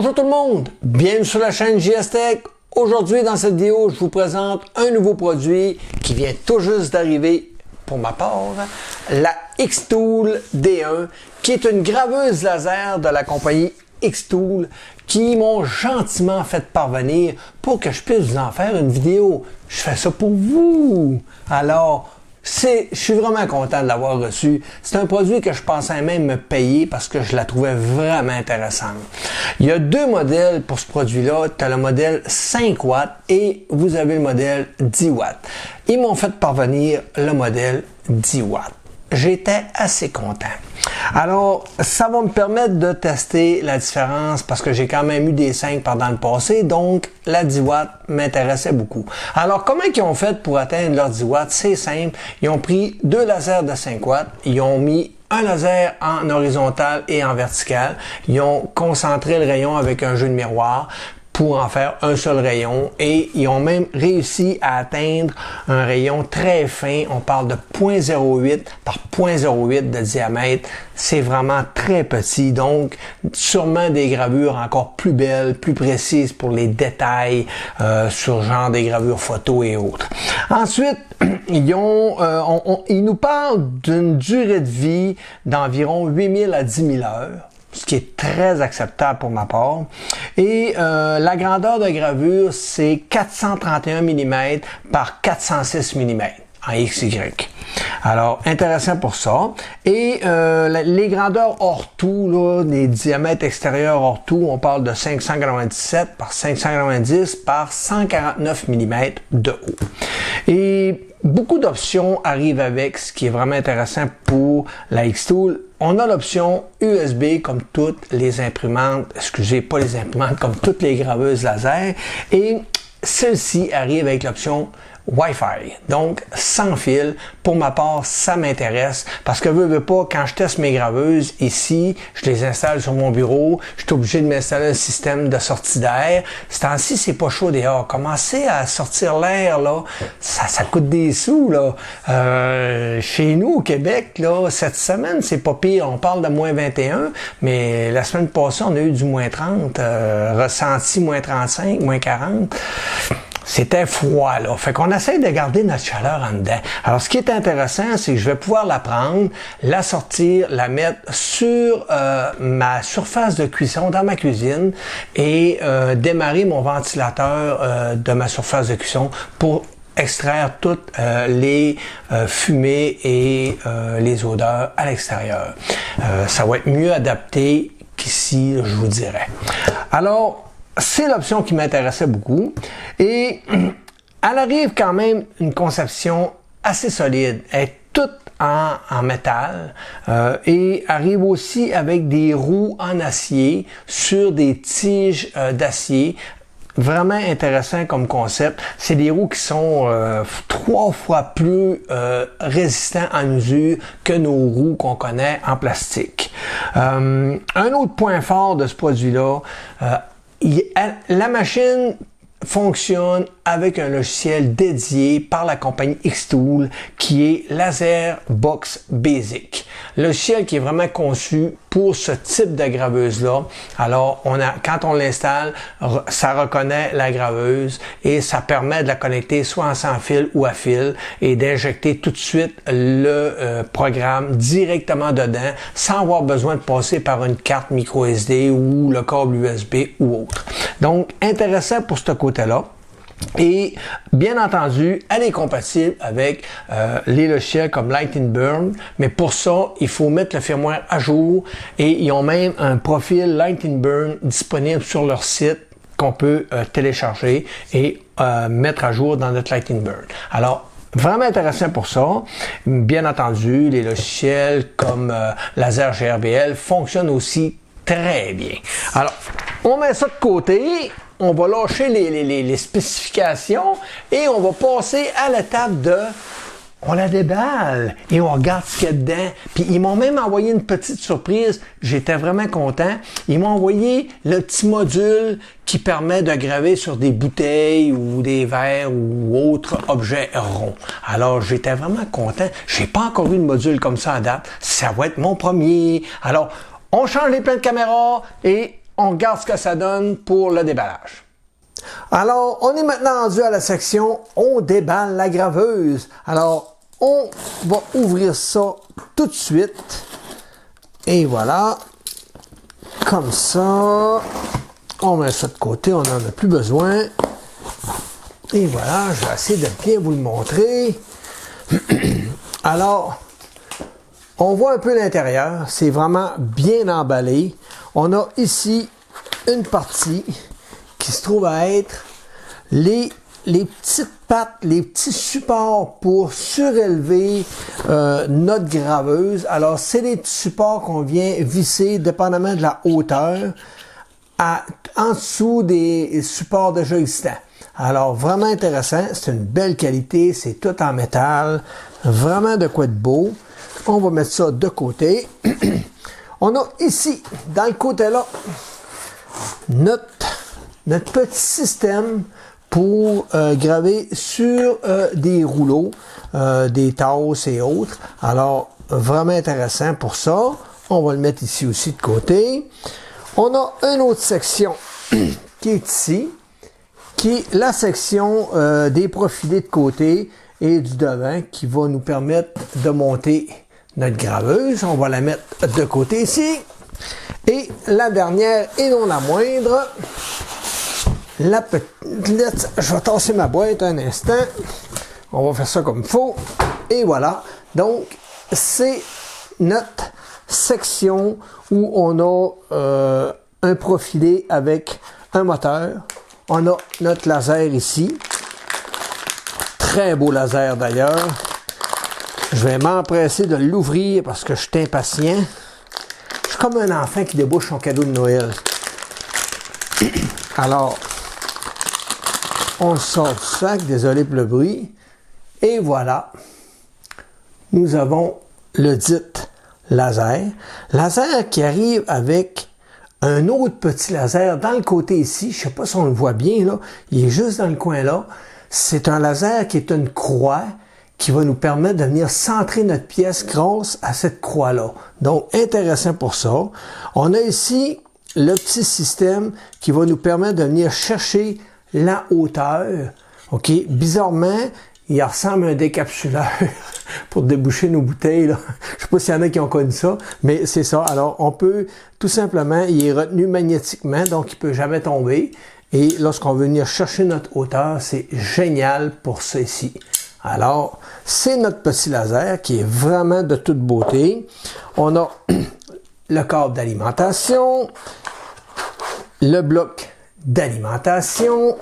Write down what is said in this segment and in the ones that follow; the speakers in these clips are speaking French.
Bonjour tout le monde, bienvenue sur la chaîne JS Tech. Aujourd'hui dans cette vidéo, je vous présente un nouveau produit qui vient tout juste d'arriver pour ma part, la Xtool D1 qui est une graveuse laser de la compagnie Xtool qui m'ont gentiment fait parvenir pour que je puisse vous en faire une vidéo. Je fais ça pour vous. Alors, je suis vraiment content de l'avoir reçu. C'est un produit que je pensais même me payer parce que je la trouvais vraiment intéressante. Il y a deux modèles pour ce produit-là. Tu as le modèle 5 watts et vous avez le modèle 10 watts. Ils m'ont fait parvenir le modèle 10 watts. J'étais assez content. Alors, ça va me permettre de tester la différence parce que j'ai quand même eu des 5 pendant le passé, donc la 10 watts m'intéressait beaucoup. Alors, comment ils ont fait pour atteindre leur 10 watts? C'est simple. Ils ont pris deux lasers de 5 watts, ils ont mis un laser en horizontal et en vertical, ils ont concentré le rayon avec un jeu de miroir pour en faire un seul rayon et ils ont même réussi à atteindre un rayon très fin. On parle de 0.08 par 0.08 de diamètre. C'est vraiment très petit, donc sûrement des gravures encore plus belles, plus précises pour les détails sur genre des gravures photos et autres. Ensuite, ils nous parlent d'une durée de vie d'environ 8000 à 10 000 heures. Ce qui est très acceptable pour ma part. Et la grandeur de gravure, c'est 431 mm par 406 mm en XY. Alors, intéressant pour ça. Et les grandeurs hors tout, là, les diamètres extérieurs hors tout, on parle de 597 par 590 par 149 mm de haut. Et beaucoup d'options arrivent avec, ce qui est vraiment intéressant pour la Xtool. On a l'option USB comme toutes les imprimantes, pas les imprimantes, comme toutes les graveuses laser. Et celle-ci arrive avec l'option Wi-Fi, donc sans fil. Pour ma part, ça m'intéresse parce que veux pas, quand je teste mes graveuses ici, je les installe sur mon bureau, je suis obligé de m'installer un système de sortie d'air. Ce temps-ci, c'est pas chaud dehors. Commencer à sortir l'air, là, ça coûte des sous, là. Chez nous, au Québec, là, cette semaine, c'est pas pire. On parle de moins 21, mais la semaine passée, on a eu du moins 30, ressenti moins 35, moins 40. C'était froid, là. Fait qu'on essaie de garder notre chaleur en dedans. Alors, ce qui est intéressant, c'est que je vais pouvoir la prendre, la sortir, la mettre sur ma surface de cuisson dans ma cuisine et démarrer mon ventilateur de ma surface de cuisson pour extraire toutes les fumées et les odeurs à l'extérieur. Ça va être mieux adapté qu'ici, je vous dirais. Alors, c'est l'option qui m'intéressait beaucoup et elle arrive quand même une conception assez solide. Elle est toute en métal et arrive aussi avec des roues en acier sur des tiges d'acier. Vraiment intéressant comme concept. C'est des roues qui sont 3 fois plus résistants en usure que nos roues qu'on connaît en plastique. Un autre point fort de ce produit-là, la machine fonctionne avec un logiciel dédié par la compagnie Xtool qui est Laser Box Basic. Logiciel qui est vraiment conçu pour ce type de graveuse-là. Alors, quand on l'installe, ça reconnaît la graveuse et ça permet de la connecter soit en sans fil ou à fil et d'injecter tout de suite le programme directement dedans sans avoir besoin de passer par une carte micro SD ou le câble USB ou autre. Donc, intéressant pour ce côté-là. Et bien entendu, elle est compatible avec les logiciels comme Light & Burn, mais pour ça, il faut mettre le firmware à jour et ils ont même un profil Light & Burn disponible sur leur site qu'on peut télécharger et mettre à jour dans notre Light & Burn. Alors, vraiment intéressant pour ça. Bien entendu, les logiciels comme Laser GRBL fonctionnent aussi très bien. Alors, on met ça de côté. On va lâcher les spécifications et on va passer à l'étape de on la déballe et on regarde ce qu'il y a dedans. Puis ils m'ont même envoyé une petite surprise. J'étais vraiment content. Ils m'ont envoyé le petit module qui permet de graver sur des bouteilles ou des verres ou autres objets ronds. Alors j'étais vraiment content. J'ai pas encore eu de module comme ça à date. Ça va être mon premier. Alors on change les plans de caméra et on regarde ce que ça donne pour le déballage. Alors, on est maintenant rendu à la section « On déballe la graveuse ». Alors, on va ouvrir ça tout de suite. Et voilà. Comme ça. On met ça de côté, on n'en a plus besoin. Et voilà, je vais essayer de bien vous le montrer. Alors, on voit un peu l'intérieur. C'est vraiment bien emballé. On a ici une partie qui se trouve à être les petites pattes, les petits supports pour surélever notre graveuse. Alors, c'est des petits supports qu'on vient visser dépendamment de la hauteur en dessous des supports déjà existants. Alors, vraiment intéressant. C'est une belle qualité. C'est tout en métal. Vraiment de quoi de beau. On va mettre ça de côté. On a ici, dans le côté-là, notre petit système pour graver sur des rouleaux, des tasses et autres. Alors, vraiment intéressant pour ça. On va le mettre ici aussi de côté. On a une autre section qui est ici, qui est la section des profilés de côté et du devant qui va nous permettre de monter notre graveuse. On va la mettre de côté ici. Et la dernière et non la moindre, la petite, je vais tasser ma boîte un instant. On va faire ça comme il faut. Et voilà. Donc, c'est notre section où on a un profilé avec un moteur. On a notre laser ici. Très beau laser d'ailleurs. Je vais m'empresser de l'ouvrir parce que je suis impatient. Je suis comme un enfant qui débouche son cadeau de Noël. Alors, on le sort du sac, désolé pour le bruit. Et voilà. Nous avons le dit laser. Laser qui arrive avec un autre petit laser dans le côté ici. Je ne sais pas si on le voit bien là. Il est juste dans le coin là. C'est un laser qui est une croix qui va nous permettre de venir centrer notre pièce grâce à cette croix-là. Donc, intéressant pour ça. On a ici le petit système qui va nous permettre de venir chercher la hauteur. OK? Bizarrement, il ressemble à un décapsuleur pour déboucher nos bouteilles, là. Je sais pas s'il y en a qui ont connu ça, mais c'est ça. Alors, on peut, tout simplement, il est retenu magnétiquement, donc il peut jamais tomber. Et lorsqu'on veut venir chercher notre hauteur, c'est génial pour ça ici. Alors, c'est notre petit laser qui est vraiment de toute beauté. On a le câble d'alimentation, le bloc d'alimentation,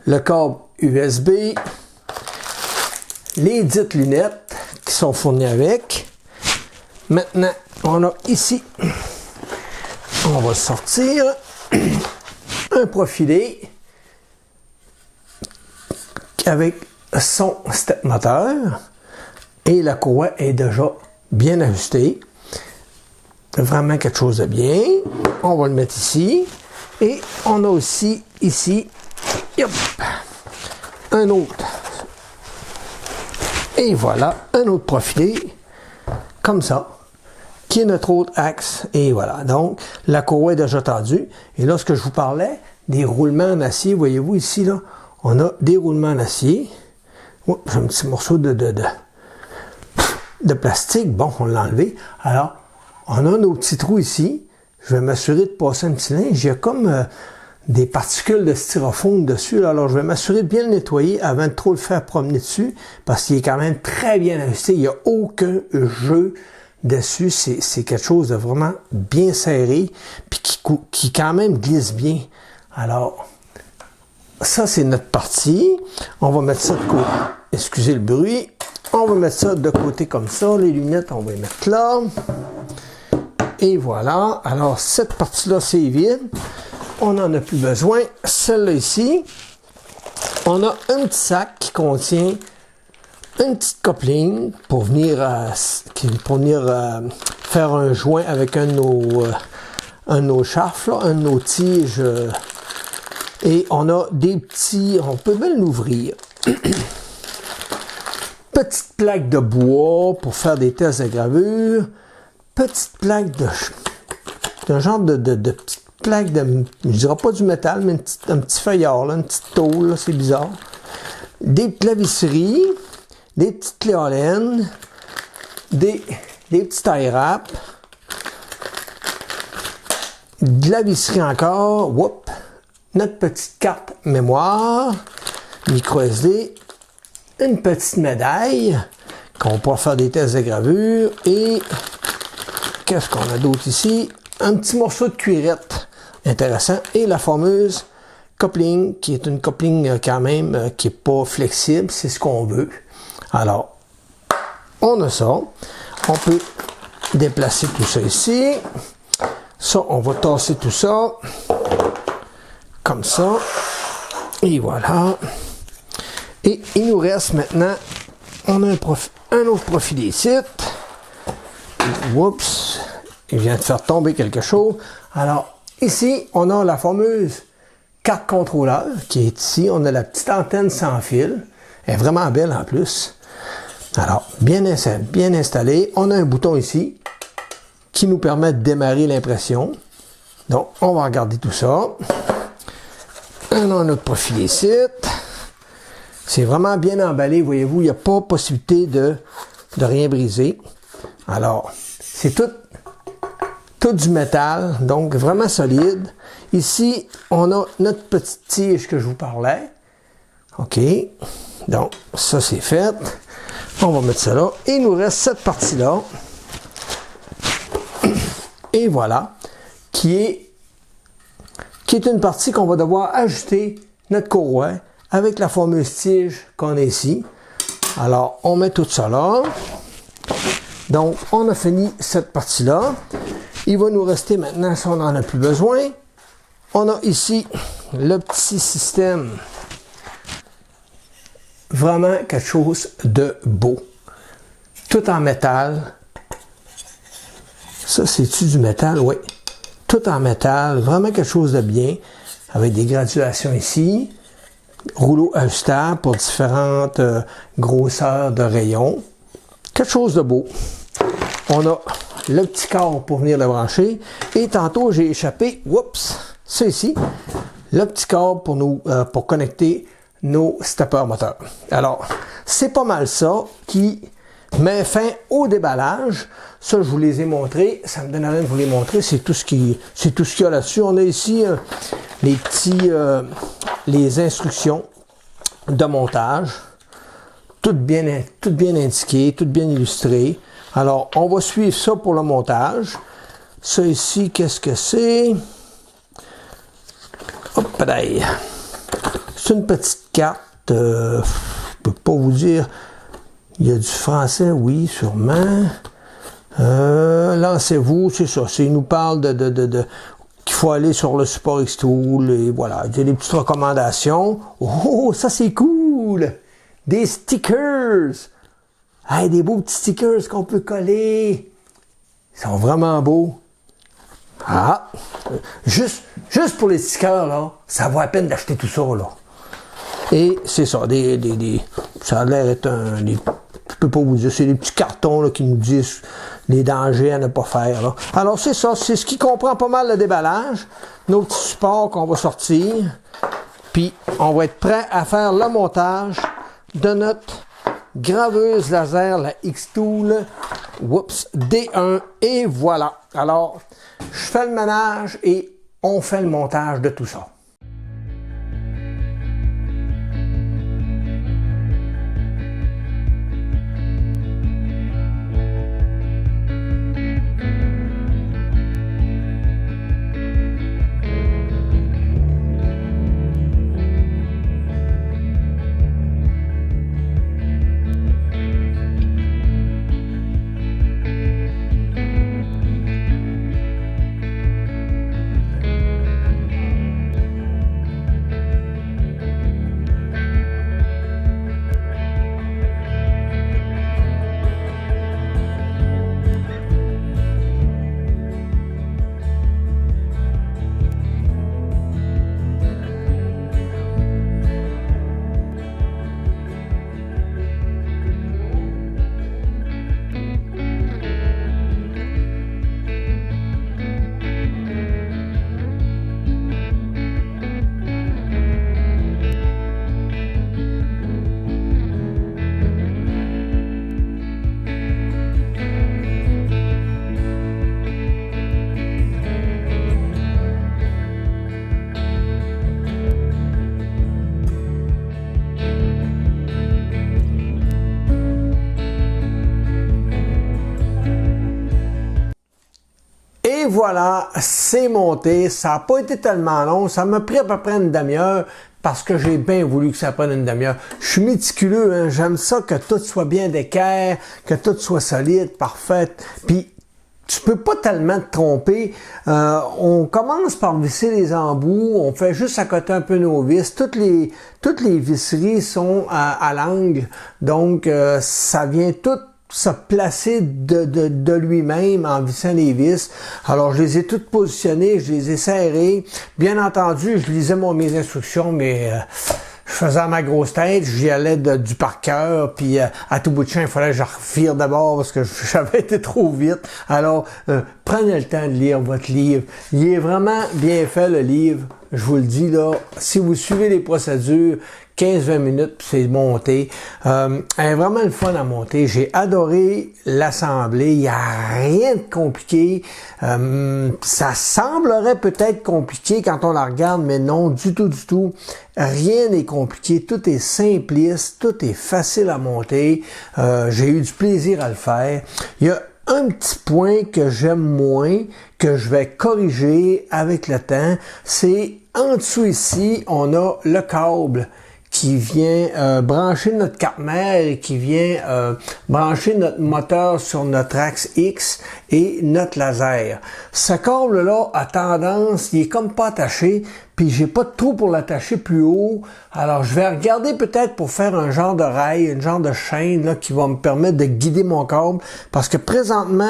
le câble USB, les dites lunettes qui sont fournies avec. Maintenant, on a ici, on va sortir, un profilé avec son step moteur et la courroie est déjà bien ajustée. Vraiment quelque chose de bien. On va le mettre ici. Et on a aussi ici yop, un autre. Et voilà, un autre profilé comme ça, qui est notre autre axe. Et voilà, donc la courroie est déjà tendue. Et là, ce que je vous parlais, des roulements en acier, voyez-vous ici, là, on a des roulements en acier. Oh, j'ai un petit morceau de plastique. Bon, on l'a enlevé. Alors, on a nos petits trous ici. Je vais m'assurer de passer un petit linge. Il y a comme des particules de styrofoam dessus. Alors, je vais m'assurer de bien le nettoyer avant de trop le faire promener dessus parce qu'il est quand même très bien ajusté. Il n'y a aucun jeu dessus. C'est quelque chose de vraiment bien serré puis qui quand même glisse bien. Alors, ça, c'est notre partie. On va mettre ça de côté. Excusez le bruit. On va mettre ça de côté comme ça. Les lunettes, on va les mettre là. Et voilà. Alors, cette partie-là, c'est vide. On n'en a plus besoin. Celle-là ici, on a un petit sac qui contient une petite coupling pour venir, faire un joint avec un de nos chafs, là, un de nos tiges. Et on a des petits... On peut bien l'ouvrir. Petite plaque de bois pour faire des tests de gravure. Petite plaque C'est un genre de petite plaque de, je dirais pas du métal, mais un petit feuillard, là, une petite tôle, c'est bizarre. Des clavisseries, des petites cléolènes, des petits tie wraps, de la visserie encore, whoop, notre petite carte mémoire, micro SD, une petite médaille qu'on pourra faire des tests de gravure et qu'est-ce qu'on a d'autre ici? Un petit morceau de cuirette intéressant et la fameuse coupling qui est une coupling quand même qui n'est pas flexible, c'est ce qu'on veut. Alors, on a ça. On peut déplacer tout ça ici. Ça, on va tasser tout ça comme ça. Et voilà. Et il nous reste maintenant, on a un autre profil ici. Oups, il vient de faire tomber quelque chose. Alors, ici, on a la fameuse carte contrôleur qui est ici. On a la petite antenne sans fil. Elle est vraiment belle en plus. Alors, bien installé. On a un bouton ici qui nous permet de démarrer l'impression. Donc, on va regarder tout ça. On a notre profil ici. C'est vraiment bien emballé, voyez-vous, il n'y a pas possibilité de rien briser. Alors, c'est tout du métal, donc vraiment solide. Ici, on a notre petite tige que je vous parlais. OK, donc ça c'est fait. On va mettre ça là. Et il nous reste cette partie-là. Et voilà, qui est une partie qu'on va devoir ajuster notre courroie avec la fameuse tige qu'on a ici. Alors, on met tout ça là. Donc, on a fini cette partie-là. Il va nous rester maintenant, si on n'en a plus besoin, on a ici le petit système. Vraiment quelque chose de beau. Tout en métal. Ça, c'est-tu du métal? Oui. Tout en métal. Vraiment quelque chose de bien. Avec des graduations ici. Rouleau ajustable pour différentes grosseurs de rayons. Quelque chose de beau. On a le petit corps pour venir le brancher. Et tantôt, j'ai échappé, oups, ça ici, le petit corps pour connecter nos steppers moteurs. Alors, c'est pas mal ça qui met fin au déballage. Ça, je vous les ai montrés. Ça me donne rien de vous les montrer. C'est tout ce qu'il y a là-dessus. On a ici les instructions de montage. Toutes bien indiquées, toutes bien illustrées. Alors, on va suivre ça pour le montage. Ça ici, qu'est-ce que c'est? Hop là! C'est une petite carte. Je peux pas vous dire. Il y a du français, oui, sûrement. Lancez-vous, c'est ça. Il nous parle qu'il faut aller sur le support Xtool et voilà. Il y a des petites recommandations. Oh, ça c'est cool! Des stickers! Hey, des beaux petits stickers qu'on peut coller. Ils sont vraiment beaux. Ah! Juste pour les stickers, là, ça vaut la peine d'acheter tout ça, là. Et c'est ça, ça a l'air d'être je peux pas vous dire, c'est des petits cartons là, qui nous disent les dangers à ne pas faire. Là. Alors c'est ça, c'est ce qui comprend pas mal le déballage. Nos petits supports qu'on va sortir. Puis on va être prêt à faire le montage de notre graveuse laser, la Xtool D1. Et voilà. Alors, je fais le ménage et on fait le montage de tout ça. voilà, c'est monté. Ça n'a pas été tellement long. Ça m'a pris à peu près une demi-heure parce que j'ai bien voulu que ça prenne une demi-heure. Je suis méticuleux, hein? J'aime ça que tout soit bien d'équerre, que tout soit solide, parfait. Puis, tu peux pas tellement te tromper. On commence par visser les embouts, on fait juste accoter un peu nos vis. Toutes les visseries sont à l'angle, donc ça vient tout se placer de lui-même en vissant les vis. Alors, je les ai toutes positionnées, je les ai serrées. Bien entendu, je lisais mes instructions, mais je faisais ma grosse tête, j'y allais du par cœur, puis à tout bout de champ, il fallait que je revire d'abord parce que j'avais été trop vite. Alors, prenez le temps de lire votre livre. Il est vraiment bien fait, le livre. Je vous le dis, là, si vous suivez les procédures, 15-20 minutes, puis c'est monté. Elle est vraiment le fun à monter. J'ai adoré l'assembler. Il n'y a rien de compliqué. Ça semblerait peut-être compliqué quand on la regarde, mais non, du tout, du tout. Rien n'est compliqué. Tout est simpliste. Tout est facile à monter. J'ai eu du plaisir à le faire. Il y a un petit point que j'aime moins, que je vais corriger avec le temps, c'est en dessous ici, on a le câble qui vient brancher notre carte mère et qui vient brancher notre moteur sur notre axe X et notre laser. Ce câble-là a tendance, il est comme pas attaché, puis j'ai pas de trou pour l'attacher plus haut. Alors je vais regarder peut-être pour faire un genre de rail, une genre de chaîne là, qui va me permettre de guider mon câble, parce que présentement,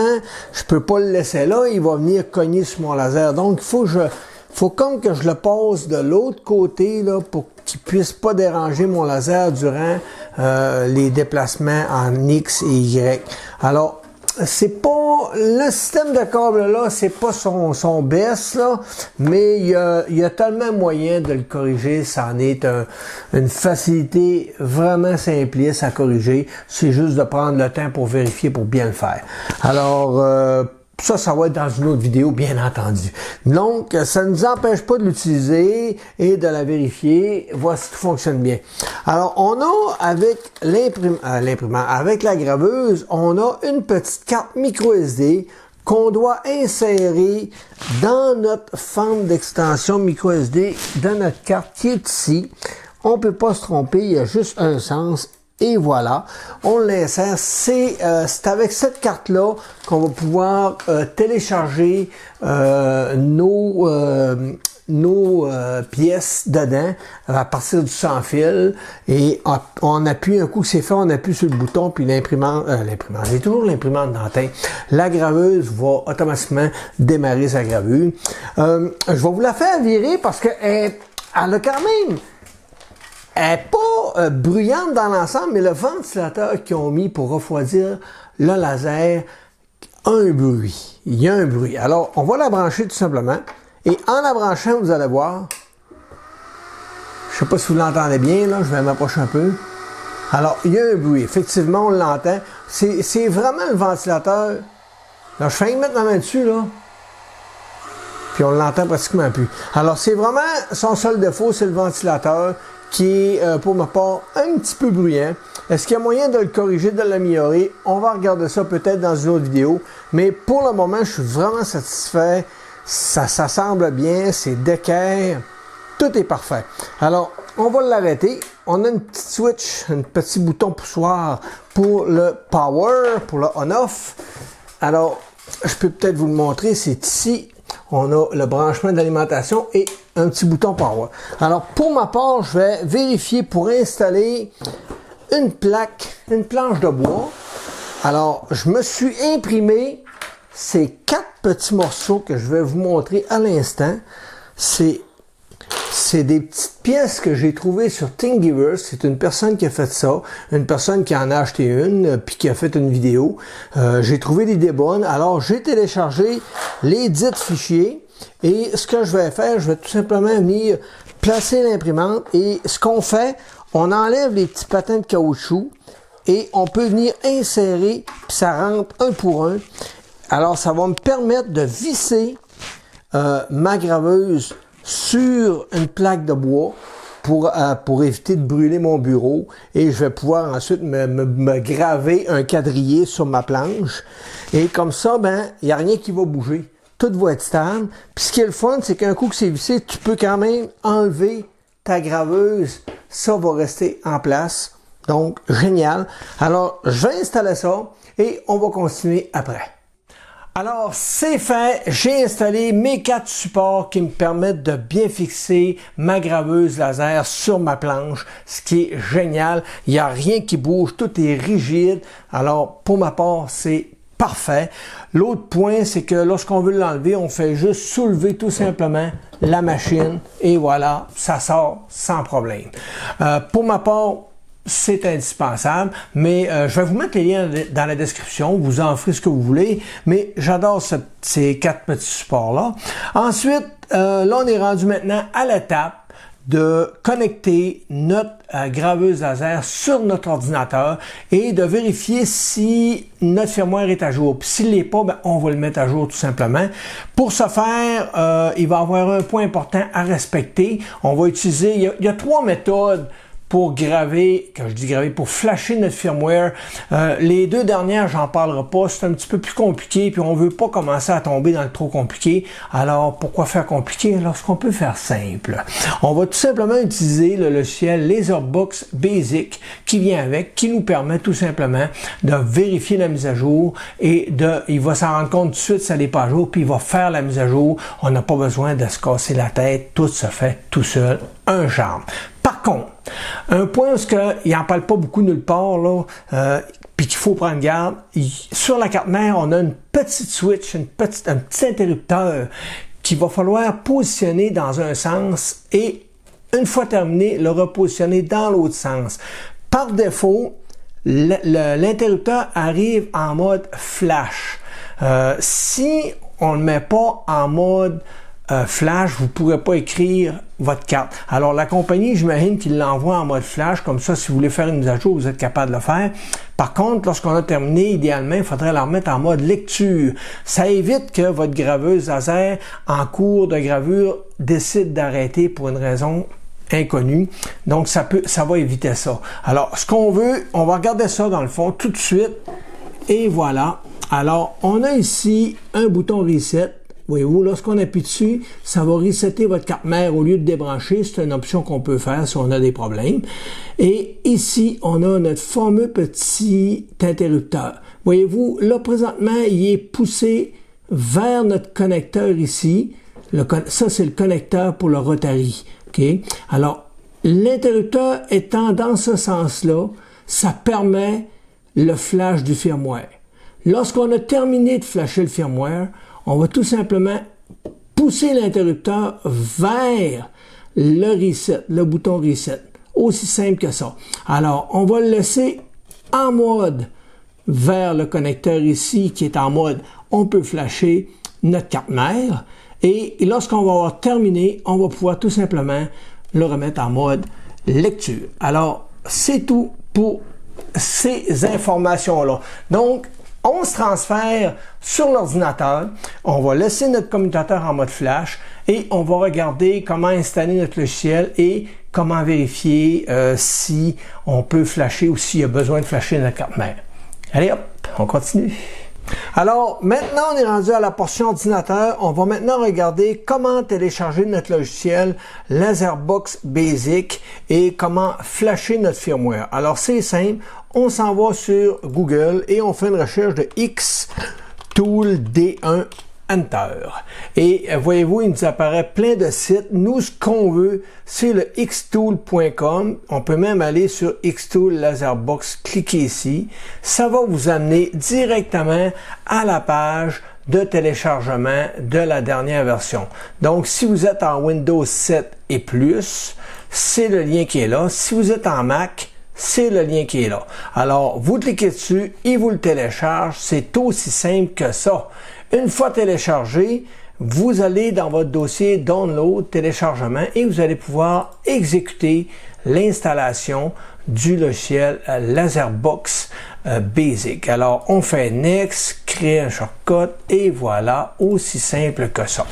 je peux pas le laisser là, il va venir cogner sur mon laser. Donc il faut comme que je le pose de l'autre côté là, pour qu'il puisse pas déranger mon laser durant les déplacements en X et Y. Alors, c'est pas le système de câble là, c'est pas son best là, mais il y a tellement moyen de le corriger, ça en est une facilité vraiment simpliste à corriger. C'est juste de prendre le temps pour vérifier, pour bien le faire. Alors ça va être dans une autre vidéo, bien entendu. Donc, ça ne nous empêche pas de l'utiliser et de la vérifier, voir si tout fonctionne bien. Alors, on a avec l'imprimant, avec la graveuse, on a une petite carte micro SD qu'on doit insérer dans notre fente d'extension micro SD de notre carte qui est ici. On peut pas se tromper, il y a juste un sens. Et voilà, on l'insère. C'est avec cette carte-là qu'on va pouvoir télécharger nos pièces dedans à partir du sans-fil. Et on appuie, un coup que c'est fait, on appuie sur le bouton, puis l'imprimante, j'ai toujours l'imprimante dans la tête. La graveuse va automatiquement démarrer sa gravure. Je vais vous la faire virer parce que elle a quand même... Elle n'est pas bruyante dans l'ensemble, mais le ventilateur qu'ils ont mis pour refroidir le laser a un bruit. Il y a un bruit. Alors, on va la brancher tout simplement. Et en la branchant, vous allez voir, je ne sais pas si vous l'entendez bien, là, je vais m'approcher un peu. Alors, il y a un bruit. Effectivement, on l'entend. C'est vraiment le ventilateur. Là, je fais mettre ma main dessus, là. Puis on l'entend pratiquement plus. Alors, c'est vraiment son seul défaut, c'est le ventilateur qui est, pour ma part, un petit peu bruyant. Est-ce qu'il y a moyen de le corriger, de l'améliorer? On va regarder ça peut-être dans une autre vidéo. Mais pour le moment, je suis vraiment satisfait. Ça semble bien, c'est d'équerre. Tout est parfait. Alors, on va l'arrêter. On a une petite switch, un petit bouton poussoir pour le power, pour le on-off. Alors, je peux peut-être vous le montrer. C'est ici. On a le branchement d'alimentation et un petit bouton power. Alors, pour ma part, je vais vérifier pour installer une planche de bois. Alors, je me suis imprimé ces 4 petits morceaux que je vais vous montrer à l'instant. C'est des petites pièces que j'ai trouvées sur Thingiverse. C'est une personne qui a fait ça, une personne qui en a acheté une, puis qui a fait une vidéo. J'ai trouvé l'idée bonne. Alors, j'ai téléchargé les 10 fichiers. Et ce que je vais faire, je vais tout simplement venir placer l'imprimante. Et ce qu'on fait, on enlève les petits patins de caoutchouc et on peut venir insérer, puis ça rentre un pour un. Alors, ça va me permettre de visser ma graveuse sur une plaque de bois pour éviter de brûler mon bureau. Et je vais pouvoir ensuite me graver un quadrillé sur ma planche. Et comme ça, ben, il n'y a rien qui va bouger. tout va être stable. Puis ce qui est le fun, c'est qu'un coup que c'est vissé, tu peux quand même enlever ta graveuse. Ça va rester en place. Donc, génial. Alors, je vais installer ça et on va continuer après. Alors, c'est fait. J'ai installé mes 4 supports qui me permettent de bien fixer ma graveuse laser sur ma planche, ce qui est génial. Il n'y a rien qui bouge, tout est rigide. Alors, pour ma part, c'est parfait. L'autre point, c'est que lorsqu'on veut l'enlever, on fait juste soulever tout simplement la machine et voilà, ça sort sans problème. Pour ma part, c'est indispensable, mais je vais vous mettre les liens dans la description, vous en ferez ce que vous voulez, mais j'adore ces 4 petits supports-là. Ensuite, là, on est rendu maintenant à l'étape de connecter notre graveuse laser sur notre ordinateur et de vérifier si notre firmware est à jour. Puis s'il l'est pas, ben, on va le mettre à jour tout simplement. Pour ce faire, il va y avoir un point important à respecter. On va utiliser, il y a 3 méthodes pour graver, quand je dis graver, pour flasher notre firmware. Les 2 dernières, j'en parlerai pas, c'est un petit peu plus compliqué, puis on veut pas commencer à tomber dans le trop compliqué. Alors, pourquoi faire compliqué lorsqu'on peut faire simple? On va tout simplement utiliser le logiciel Laserbox Basic qui vient avec, qui nous permet tout simplement de vérifier la mise à jour et il va s'en rendre compte tout de suite si ça n'est pas à jour, puis il va faire la mise à jour. On n'a pas besoin de se casser la tête, tout se fait tout seul. Un charme. Par contre, un point où il n'en parle pas beaucoup nulle part, là, puis qu'il faut prendre garde, sur la carte mère, on a une petite switch, un petit interrupteur qu'il va falloir positionner dans un sens et, une fois terminé, le repositionner dans l'autre sens. Par défaut, l'interrupteur arrive en mode flash. Si on ne le met pas en mode flash, vous ne pourrez pas écrire votre carte. Alors, la compagnie, j'imagine qu'il l'envoie en mode flash, comme ça, si vous voulez faire une mise à jour, vous êtes capable de le faire. Par contre, lorsqu'on a terminé, idéalement, il faudrait la remettre en mode lecture. Ça évite que votre graveuse laser, en cours de gravure, décide d'arrêter pour une raison inconnue. Donc, ça va éviter ça. Alors, ce qu'on veut, on va regarder ça dans le fond tout de suite. Et voilà. Alors, on a ici un bouton reset. Voyez-vous, lorsqu'on appuie dessus, ça va resetter votre carte mère au lieu de débrancher. C'est une option qu'on peut faire si on a des problèmes. Et ici, on a notre fameux petit interrupteur. Voyez-vous, là, présentement, il est poussé vers notre connecteur ici. Ça, c'est le connecteur pour le Rotary. Okay? Alors, l'interrupteur étant dans ce sens-là, ça permet le flash du firmware. Lorsqu'on a terminé de flasher le firmware, on va tout simplement pousser l'interrupteur vers le reset, le bouton reset. Aussi simple que ça. Alors, on va le laisser en mode vers le connecteur ici, qui est en mode on peut flasher notre carte mère. Et lorsqu'on va avoir terminé, on va pouvoir tout simplement le remettre en mode lecture. Alors, c'est tout pour ces informations-là. Donc, on se transfère sur l'ordinateur, on va laisser notre commutateur en mode flash et on va regarder comment installer notre logiciel et comment vérifier si on peut flasher ou s'il y a besoin de flasher notre carte mère. Allez hop, on continue. Alors, maintenant, on est rendu à la portion ordinateur. On va maintenant regarder comment télécharger notre logiciel Laserbox Basic et comment flasher notre firmware. Alors, c'est simple. On s'en va sur Google et on fait une recherche de Xtool D1 Enter. Et voyez-vous, il nous apparaît plein de sites. Nous, ce qu'on veut, c'est le xtool.com. On peut même aller sur Xtool Laserbox. Cliquez ici. Ça va vous amener directement à la page de téléchargement de la dernière version. Donc, si vous êtes en Windows 7 et plus, c'est le lien qui est là. Si vous êtes en Mac, c'est le lien qui est là. Alors, vous cliquez dessus, il vous le télécharge. C'est aussi simple que ça. Une fois téléchargé, vous allez dans votre dossier Download, téléchargement, et vous allez pouvoir exécuter l'installation du logiciel Laserbox Basic. Alors, on fait Next, créer un shortcut, et voilà, aussi simple que ça.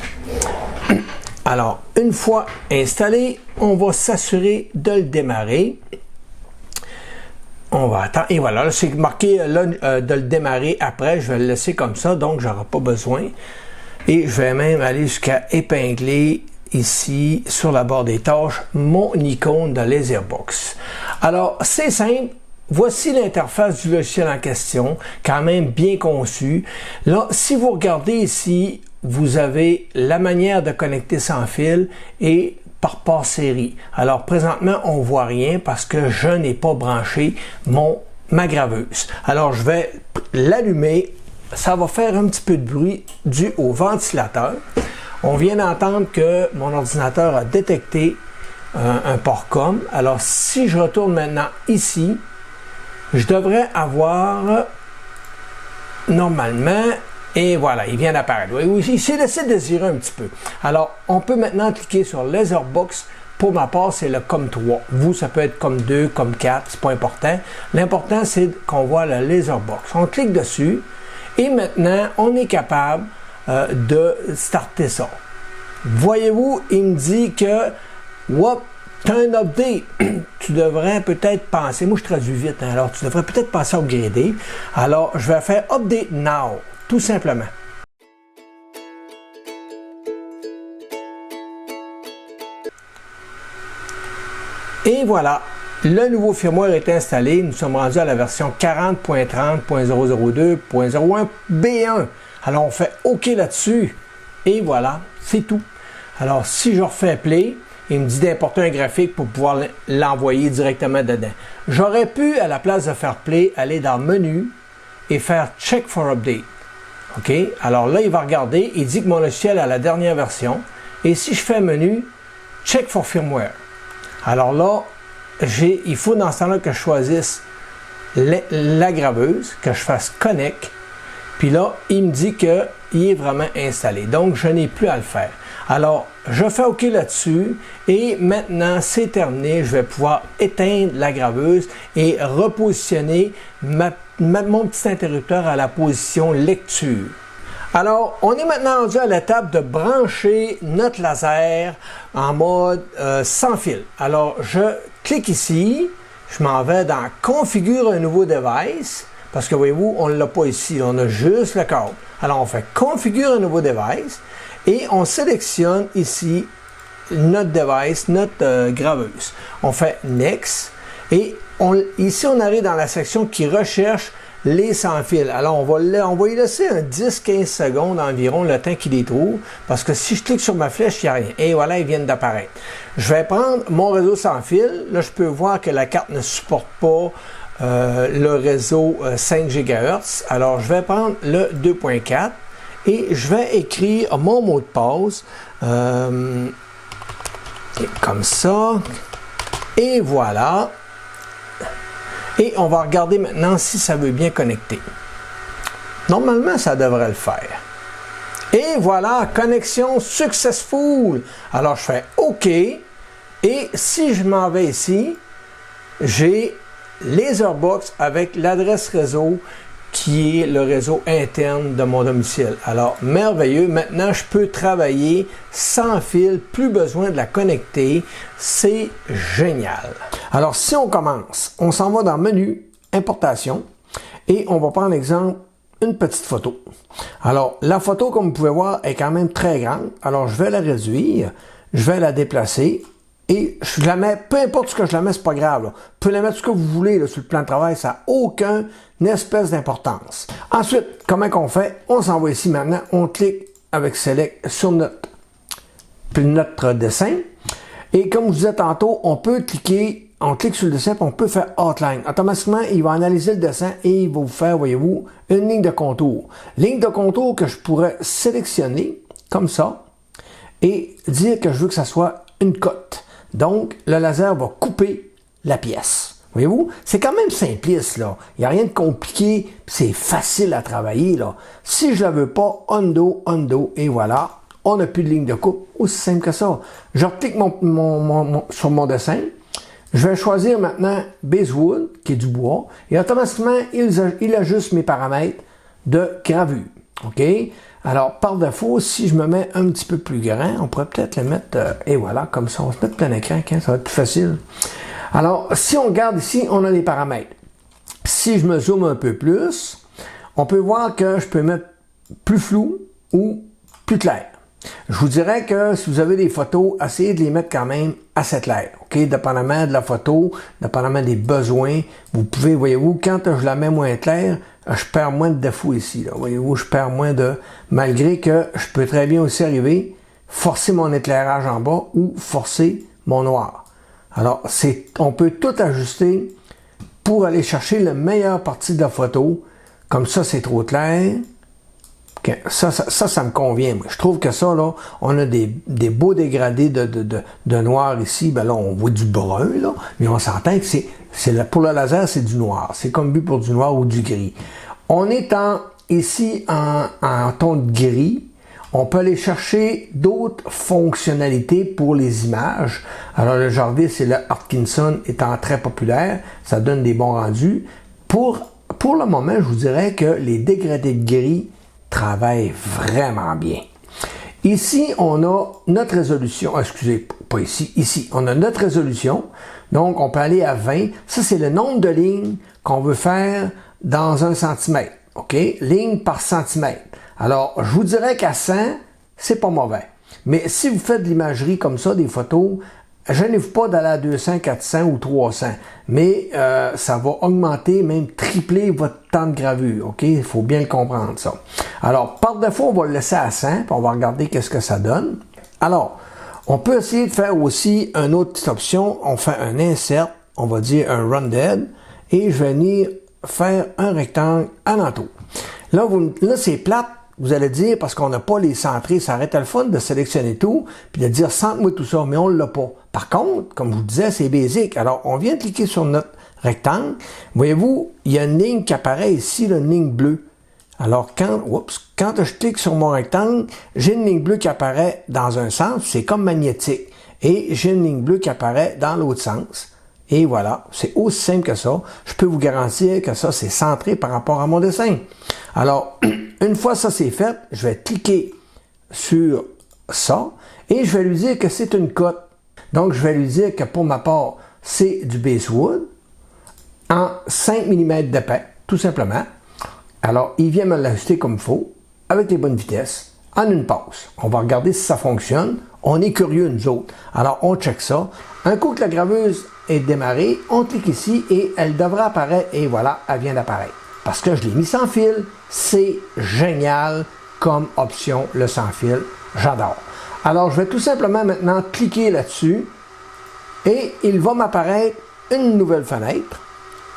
Alors, une fois installé, on va s'assurer de le démarrer. On va attendre. Et voilà, là, c'est marqué là, de le démarrer après. Je vais le laisser comme ça, donc j'aurai pas besoin. Et je vais même aller jusqu'à épingler ici, sur la barre des tâches, mon icône de Laserbox. Alors, c'est simple. Voici l'interface du logiciel en question, quand même bien conçue. Là, si vous regardez ici, vous avez la manière de connecter sans fil et par port série. Alors, présentement, on voit rien parce que je n'ai pas branché ma graveuse. Alors, je vais l'allumer. Ça va faire un petit peu de bruit dû au ventilateur. On vient d'entendre que mon ordinateur a détecté un port COM. Alors, si je retourne maintenant ici, je devrais avoir normalement, et voilà, il vient d'apparaître. Oui, il s'est laissé désirer un petit peu. Alors, on peut maintenant cliquer sur Laserbox. Pour ma part, c'est le COM3. Vous, ça peut être COM2, COM4, c'est pas important. L'important, c'est qu'on voit le Laserbox. On clique dessus et maintenant, on est capable de starter ça. Voyez-vous, il me dit que whoop, tu as un update. Tu devrais peut-être penser, moi je traduis vite, hein, alors tu devrais peut-être penser à upgrader. Alors, je vais faire Update Now, tout simplement. Et voilà, le nouveau firmware est installé. Nous sommes rendus à la version 40.30.002.01B1. Alors, on fait OK là-dessus. Et voilà, c'est tout. Alors, si je refais Play, il me dit d'importer un graphique pour pouvoir l'envoyer directement dedans. J'aurais pu, à la place de faire Play, aller dans Menu et faire Check for Update. OK? Alors là, il va regarder. Il dit que mon logiciel a la dernière version. Et si je fais Menu, Check for Firmware. Alors là, il faut dans ce temps-là que je choisisse la graveuse, que je fasse Connect. Puis là, il me dit qu'il est vraiment installé. Donc, je n'ai plus à le faire. Alors, je fais OK là-dessus et maintenant, c'est terminé. Je vais pouvoir éteindre la graveuse et repositionner mon petit interrupteur à la position lecture. Alors, on est maintenant rendu à l'étape de brancher notre laser en mode sans fil. Alors, je clique ici, je m'en vais dans « Configure un nouveau device ». Parce que voyez-vous, on ne l'a pas ici, on a juste le câble. Alors, on fait « Configure un nouveau device » et on sélectionne ici notre device, notre graveuse. On fait « Next » et ici, on arrive dans la section qui recherche les sans fil. Alors, on va y laisser un 10-15 secondes environ, le temps qu'il les trouve, parce que si je clique sur ma flèche, il n'y a rien. Et voilà, ils viennent d'apparaître. Je vais prendre mon réseau sans fil. Là, je peux voir que la carte ne supporte pas le réseau 5 GHz. Alors, je vais prendre le 2.4 et je vais écrire mon mot de passe comme ça. Et voilà. Et on va regarder maintenant si ça veut bien connecter. Normalement, ça devrait le faire. Et voilà, connexion successful. Alors, je fais OK. Et si je m'en vais ici, j'ai Laserbox avec l'adresse réseau qui est le réseau interne de mon domicile. Alors, merveilleux. Maintenant, je peux travailler sans fil, plus besoin de la connecter. C'est génial. Alors, si on commence, on s'en va dans Menu, Importation, et on va prendre exemple une petite photo. Alors, la photo, comme vous pouvez voir, est quand même très grande. Alors, je vais la réduire, je vais la déplacer, et je la mets, peu importe ce que je la mets, c'est pas grave. Là. Vous pouvez la mettre ce que vous voulez là, sur le plan de travail, ça n'a aucune espèce d'importance. Ensuite, comment qu'on fait? On s'en va ici maintenant, on clique avec Select sur notre dessin. Et comme je vous disais tantôt, on clique sur le dessin et on peut faire Outline. Automatiquement, il va analyser le dessin et il va vous faire, voyez-vous, une ligne de contour. Ligne de contour que je pourrais sélectionner comme ça et dire que je veux que ça soit une cote. Donc, le laser va couper la pièce. Voyez-vous? C'est quand même simpliste, là. Il n'y a rien de compliqué, c'est facile à travailler, là. Si je ne la veux pas, undo, et voilà. On n'a plus de ligne de coupe. Aussi simple que ça. Je reclique sur mon dessin. Je vais choisir maintenant Basswood, qui est du bois. Et automatiquement, il ajuste mes paramètres de gravure. OK? Alors, par défaut, si je me mets un petit peu plus grand, on pourrait peut-être le mettre, et voilà, comme ça, on se met plein écran, ça va être plus facile. Alors, si on regarde ici, on a les paramètres. Si je me zoome un peu plus, on peut voir que je peux mettre plus flou ou plus clair. Je vous dirais que si vous avez des photos, essayez de les mettre quand même assez claires. OK? Dépendamment de la photo, dépendamment des besoins, vous pouvez, voyez-vous, quand je la mets moins claire, je perds moins de défauts ici. Là. Voyez-vous, je perds moins de... Malgré que je peux très bien aussi arriver, forcer mon éclairage en bas ou forcer mon noir. Alors, on peut tout ajuster pour aller chercher la meilleure partie de la photo. Comme ça, c'est trop clair. Ça me convient. Moi. Je trouve que ça, là, on a des beaux dégradés de noir ici. Ben là, on voit du brun, là, mais on s'entend que pour le laser, c'est du noir. C'est comme vu pour du noir ou du gris. On est ici en ton de gris. On peut aller chercher d'autres fonctionnalités pour les images. Alors, le Jarvis et le Atkinson étant très populaires, ça donne des bons rendus. Pour le moment, je vous dirais que les dégradés de gris travaille vraiment bien. Ici, on a notre résolution. Excusez, pas ici. Ici, on a notre résolution. Donc, on peut aller à 20. Ça, c'est le nombre de lignes qu'on veut faire dans 1 centimètre. OK? Ligne par centimètre. Alors, je vous dirais qu'à 100, c'est pas mauvais. Mais si vous faites de l'imagerie comme ça, des photos, gênez-vous pas d'aller à 200, 400 ou 300. Mais ça va augmenter, même tripler votre temps de gravure. OK? Il faut bien le comprendre, ça. Alors, par défaut, on va le laisser à 100, puis on va regarder qu'est-ce que ça donne. Alors, on peut essayer de faire aussi une autre petite option. On fait un insert, on va dire un rounded, et je vais venir faire un rectangle alentour. Là, c'est plate. Vous allez dire, parce qu'on n'a pas les centrés, ça aurait été le fun de sélectionner tout, puis de dire centre-moi tout ça, mais on ne l'a pas. Par contre, comme je vous disais, c'est basique. Alors, on vient de cliquer sur notre rectangle. Voyez-vous, il y a une ligne qui apparaît ici, une ligne bleue. Alors, quand je clique sur mon rectangle, j'ai une ligne bleue qui apparaît dans un sens, c'est comme magnétique. Et j'ai une ligne bleue qui apparaît dans l'autre sens. Et voilà, c'est aussi simple que ça. Je peux vous garantir que ça, c'est centré par rapport à mon dessin. Alors, une fois ça c'est fait, je vais cliquer sur ça et je vais lui dire que c'est une cote. Donc, je vais lui dire que pour ma part, c'est du basswood en 5 mm d'épais, tout simplement. Alors, il vient me l'ajuster comme il faut, avec les bonnes vitesses, en une passe. On va regarder si ça fonctionne. On est curieux, nous autres. Alors, on check ça. Un coup que la graveuse est démarrée, on clique ici et elle devrait apparaître. Et voilà, elle vient d'apparaître. Parce que je l'ai mis sans fil. C'est génial comme option, le sans fil. J'adore. Alors, je vais tout simplement maintenant cliquer là-dessus. Et il va m'apparaître une nouvelle fenêtre.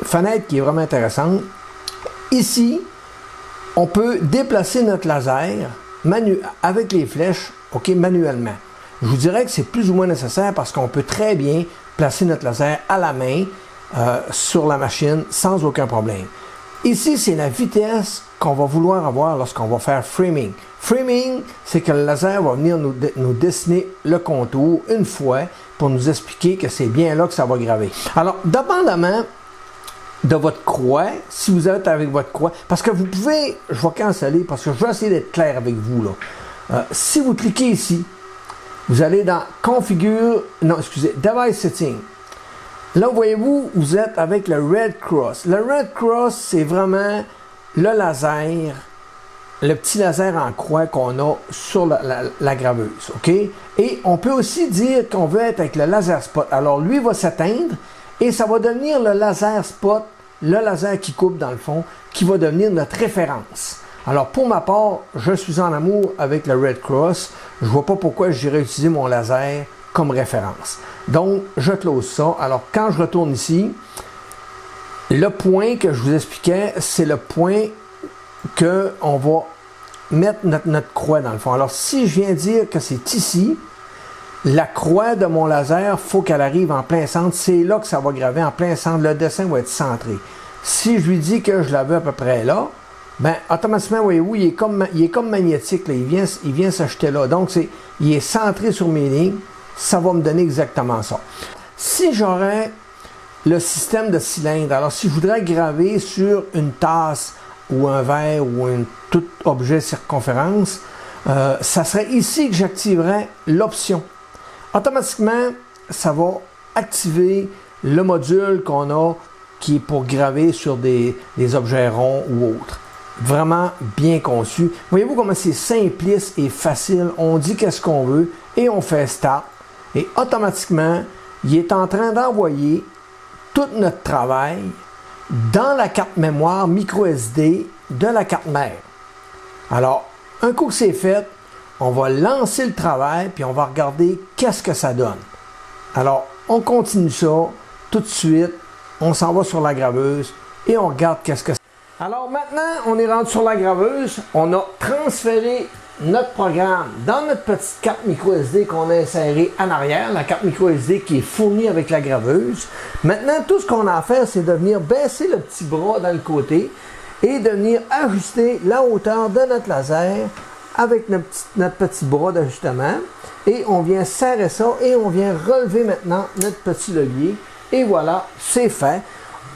Fenêtre qui est vraiment intéressante. Ici, on peut déplacer notre laser avec les flèches, OK, manuellement. Je vous dirais que c'est plus ou moins nécessaire parce qu'on peut très bien placer notre laser à la main sur la machine sans aucun problème. Ici, c'est la vitesse qu'on va vouloir avoir lorsqu'on va faire framing. Framing, c'est que le laser va venir nous dessiner le contour une fois pour nous expliquer que c'est bien là que ça va graver. Alors, dépendamment de votre croix, si vous êtes avec votre croix, parce que vous pouvez, je vais canceller parce que je vais essayer d'être clair avec vous là. Si vous cliquez ici, vous allez dans Configure, non, excusez, Device Setting. Là, voyez-vous, vous êtes avec le Red Cross. Le Red Cross, c'est vraiment le laser, le petit laser en croix qu'on a sur la graveuse, OK? Et on peut aussi dire qu'on veut être avec le laser spot. Alors, lui va s'éteindre et ça va devenir le laser spot, le laser qui coupe dans le fond, qui va devenir notre référence. Alors, pour ma part, je suis en amour avec le Red Cross. Je ne vois pas pourquoi j'irais utiliser mon laser comme référence. Donc, je close ça. Alors, quand je retourne ici, le point que je vous expliquais, c'est le point qu'on va mettre notre croix dans le fond. Alors, si je viens dire que c'est ici, la croix de mon laser, il faut qu'elle arrive en plein centre. C'est là que ça va graver en plein centre. Le dessin va être centré. Si je lui dis que je la veux à peu près là, ben, automatiquement, voyez-vous, il est comme magnétique. Là. Il vient s'acheter là. Donc, il est centré sur mes lignes. Ça va me donner exactement ça. Si j'aurais le système de cylindre, alors si je voudrais graver sur une tasse ou un verre ou tout objet circonférence, ça serait ici que j'activerais l'option. Automatiquement, ça va activer le module qu'on a qui est pour graver sur des objets ronds ou autres. vraiment bien conçu. Voyez-vous comment c'est simpliste et facile. On dit qu'est-ce qu'on veut et on fait Start. Et automatiquement, il est en train d'envoyer tout notre travail dans la carte mémoire micro SD de la carte mère. Alors, un coup que c'est fait, on va lancer le travail puis on va regarder qu'est-ce que ça donne. Alors, on continue ça tout de suite. On s'en va sur la graveuse et on regarde qu'est-ce que ça donne. Alors maintenant, on est rendu sur la graveuse. On a transféré notre programme dans notre petite carte micro SD qu'on a insérée en arrière, la carte micro SD qui est fournie avec la graveuse. Maintenant, tout ce qu'on a à faire, c'est de venir baisser le petit bras dans le côté et de venir ajuster la hauteur de notre laser avec notre petit bras d'ajustement. Et on vient serrer ça et on vient relever maintenant notre petit levier. Et voilà, c'est fait.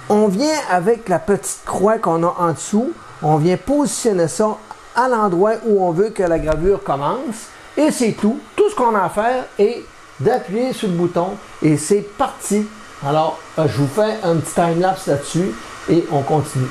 On vient avec la petite croix qu'on a en dessous, on vient positionner ça à l'endroit où on veut que la gravure commence. Et c'est tout. Tout ce qu'on a à faire est d'appuyer sur le bouton et c'est parti. Alors, je vous fais un petit time-lapse là-dessus et on continue.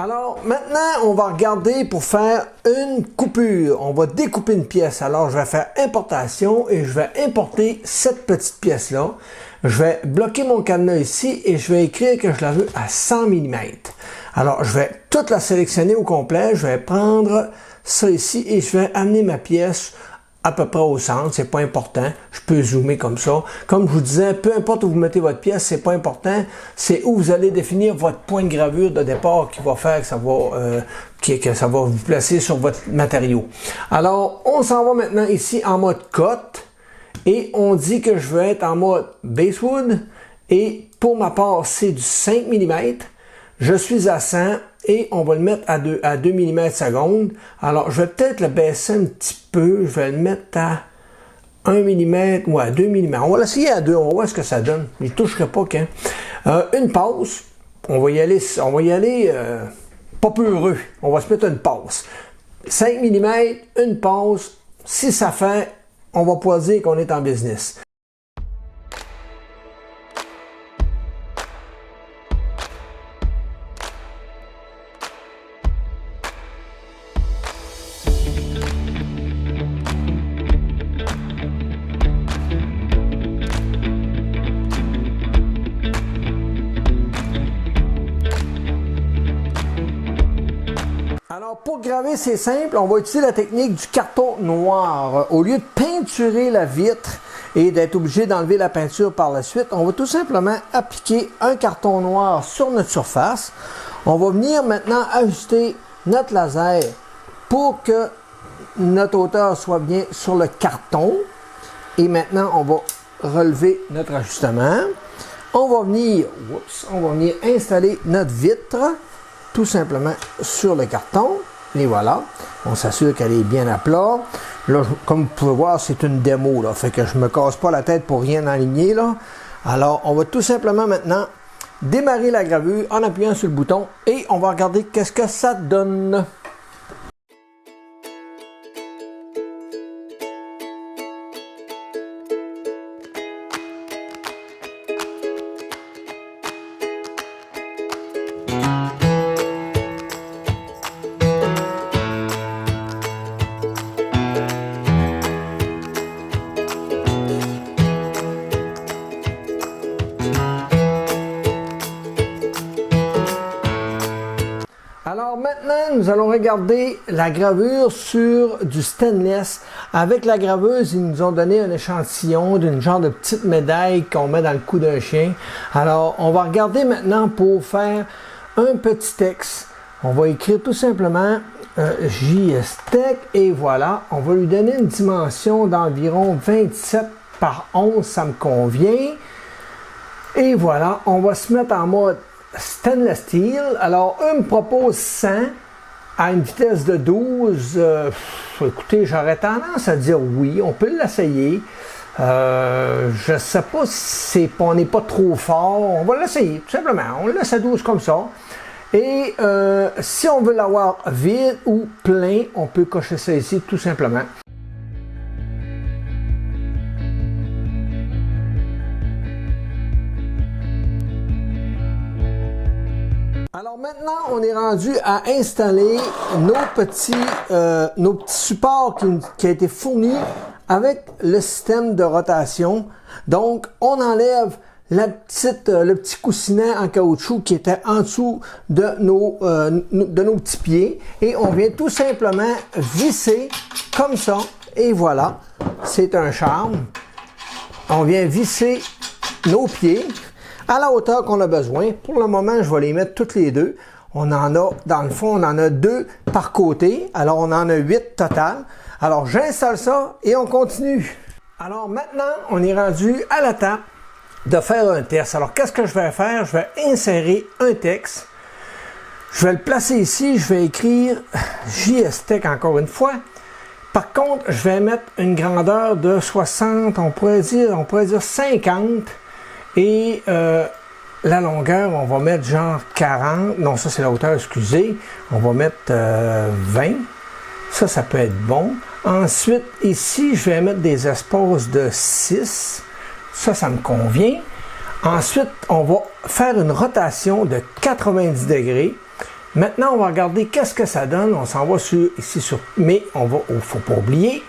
Alors, maintenant, on va regarder pour faire une coupure. On va découper une pièce. Alors, je vais faire importation et je vais importer cette petite pièce-là. Je vais bloquer mon cadenas ici et je vais écrire que je la veux à 100 mm. Alors, je vais toute la sélectionner au complet. Je vais prendre ça ici et je vais amener ma pièce à peu près au centre, c'est pas important, je peux zoomer comme ça. Comme je vous disais, peu importe où vous mettez votre pièce, c'est pas important, c'est où vous allez définir votre point de gravure de départ qui va faire que ça va vous placer sur votre matériau. Alors, on s'en va maintenant ici en mode cut et on dit que je veux être en mode basewood et pour ma part, c'est du 5 mm. Je suis à 100 et on va le mettre à 2 mm seconde. Alors, je vais peut-être le baisser un petit peu. Je vais le mettre à 1 mm ou à 2 mm. On va l'essayer à 2, on va voir ce que ça donne. Je ne toucherai pas quand. Une pause. On va y aller pas peu heureux. On va se mettre une pause. 5 mm, une pause. Si ça fait, on va pas dire qu'on est en business. Alors, pour graver, c'est simple. On va utiliser la technique du carton noir. Au lieu de peinturer la vitre et d'être obligé d'enlever la peinture par la suite, on va tout simplement appliquer un carton noir sur notre surface. On va venir maintenant ajuster notre laser pour que notre hauteur soit bien sur le carton. Et maintenant, on va relever notre ajustement. On va venir installer notre vitre tout simplement sur le carton. Et voilà, on s'assure qu'elle est bien à plat. Là, comme vous pouvez voir, c'est une démo, là, fait que je me casse pas la tête pour rien aligner, là. Alors, on va tout simplement maintenant démarrer la gravure en appuyant sur le bouton et on va regarder qu'est-ce que ça donne. Alors maintenant, nous allons regarder la gravure sur du stainless. Avec la graveuse, ils nous ont donné un échantillon d'une genre de petite médaille qu'on met dans le cou d'un chien. Alors, on va regarder maintenant pour faire un petit texte. On va écrire tout simplement JS Tech et voilà, on va lui donner une dimension d'environ 27 par 11, ça me convient. Et voilà, on va se mettre en mode stainless steel. Alors, eux me proposent 100 à une vitesse de 12. Écoutez, j'aurais tendance à dire oui, on peut l'essayer. Je ne sais pas si on n'est pas trop fort. On va l'essayer, tout simplement. On le laisse à 12 comme ça. Et si on veut l'avoir vide ou plein, on peut cocher ça ici, tout simplement. Alors maintenant, on est rendu à installer nos petits supports qui a été fournis avec le système de rotation. Donc, on enlève le petit coussinet en caoutchouc qui était en dessous de nos petits pieds et on vient tout simplement visser comme ça et voilà, c'est un charme. On vient visser nos pieds à la hauteur qu'on a besoin. Pour le moment, je vais les mettre toutes les deux. On en a, dans le fond, on en a 2 par côté. Alors, on en a 8 total. Alors, j'installe ça et on continue. Alors, maintenant, on est rendu à l'étape de faire un test. Alors, qu'est-ce que je vais faire? Je vais insérer un texte. Je vais le placer ici. Je vais écrire JS-TEC encore une fois. Par contre, je vais mettre une grandeur de 60, on pourrait dire 50. Et la longueur, on va mettre genre 40. Non, ça c'est la hauteur, excusez. On va mettre 20. Ça peut être bon. Ensuite, ici, je vais mettre des espaces de 6. Ça me convient. Ensuite, on va faire une rotation de 90 degrés. Maintenant, on va regarder qu'est-ce que ça donne. On s'en va ici sur... Mais il ne faut pas oublier,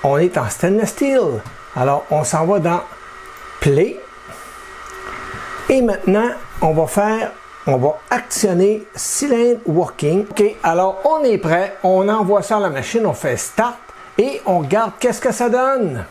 on est en stainless steel. Alors, on s'en va dans Play. Et maintenant, on va actionner Cylindre Working. OK, alors on est prêt. On envoie ça à la machine, on fait Start et on regarde qu'est-ce que ça donne.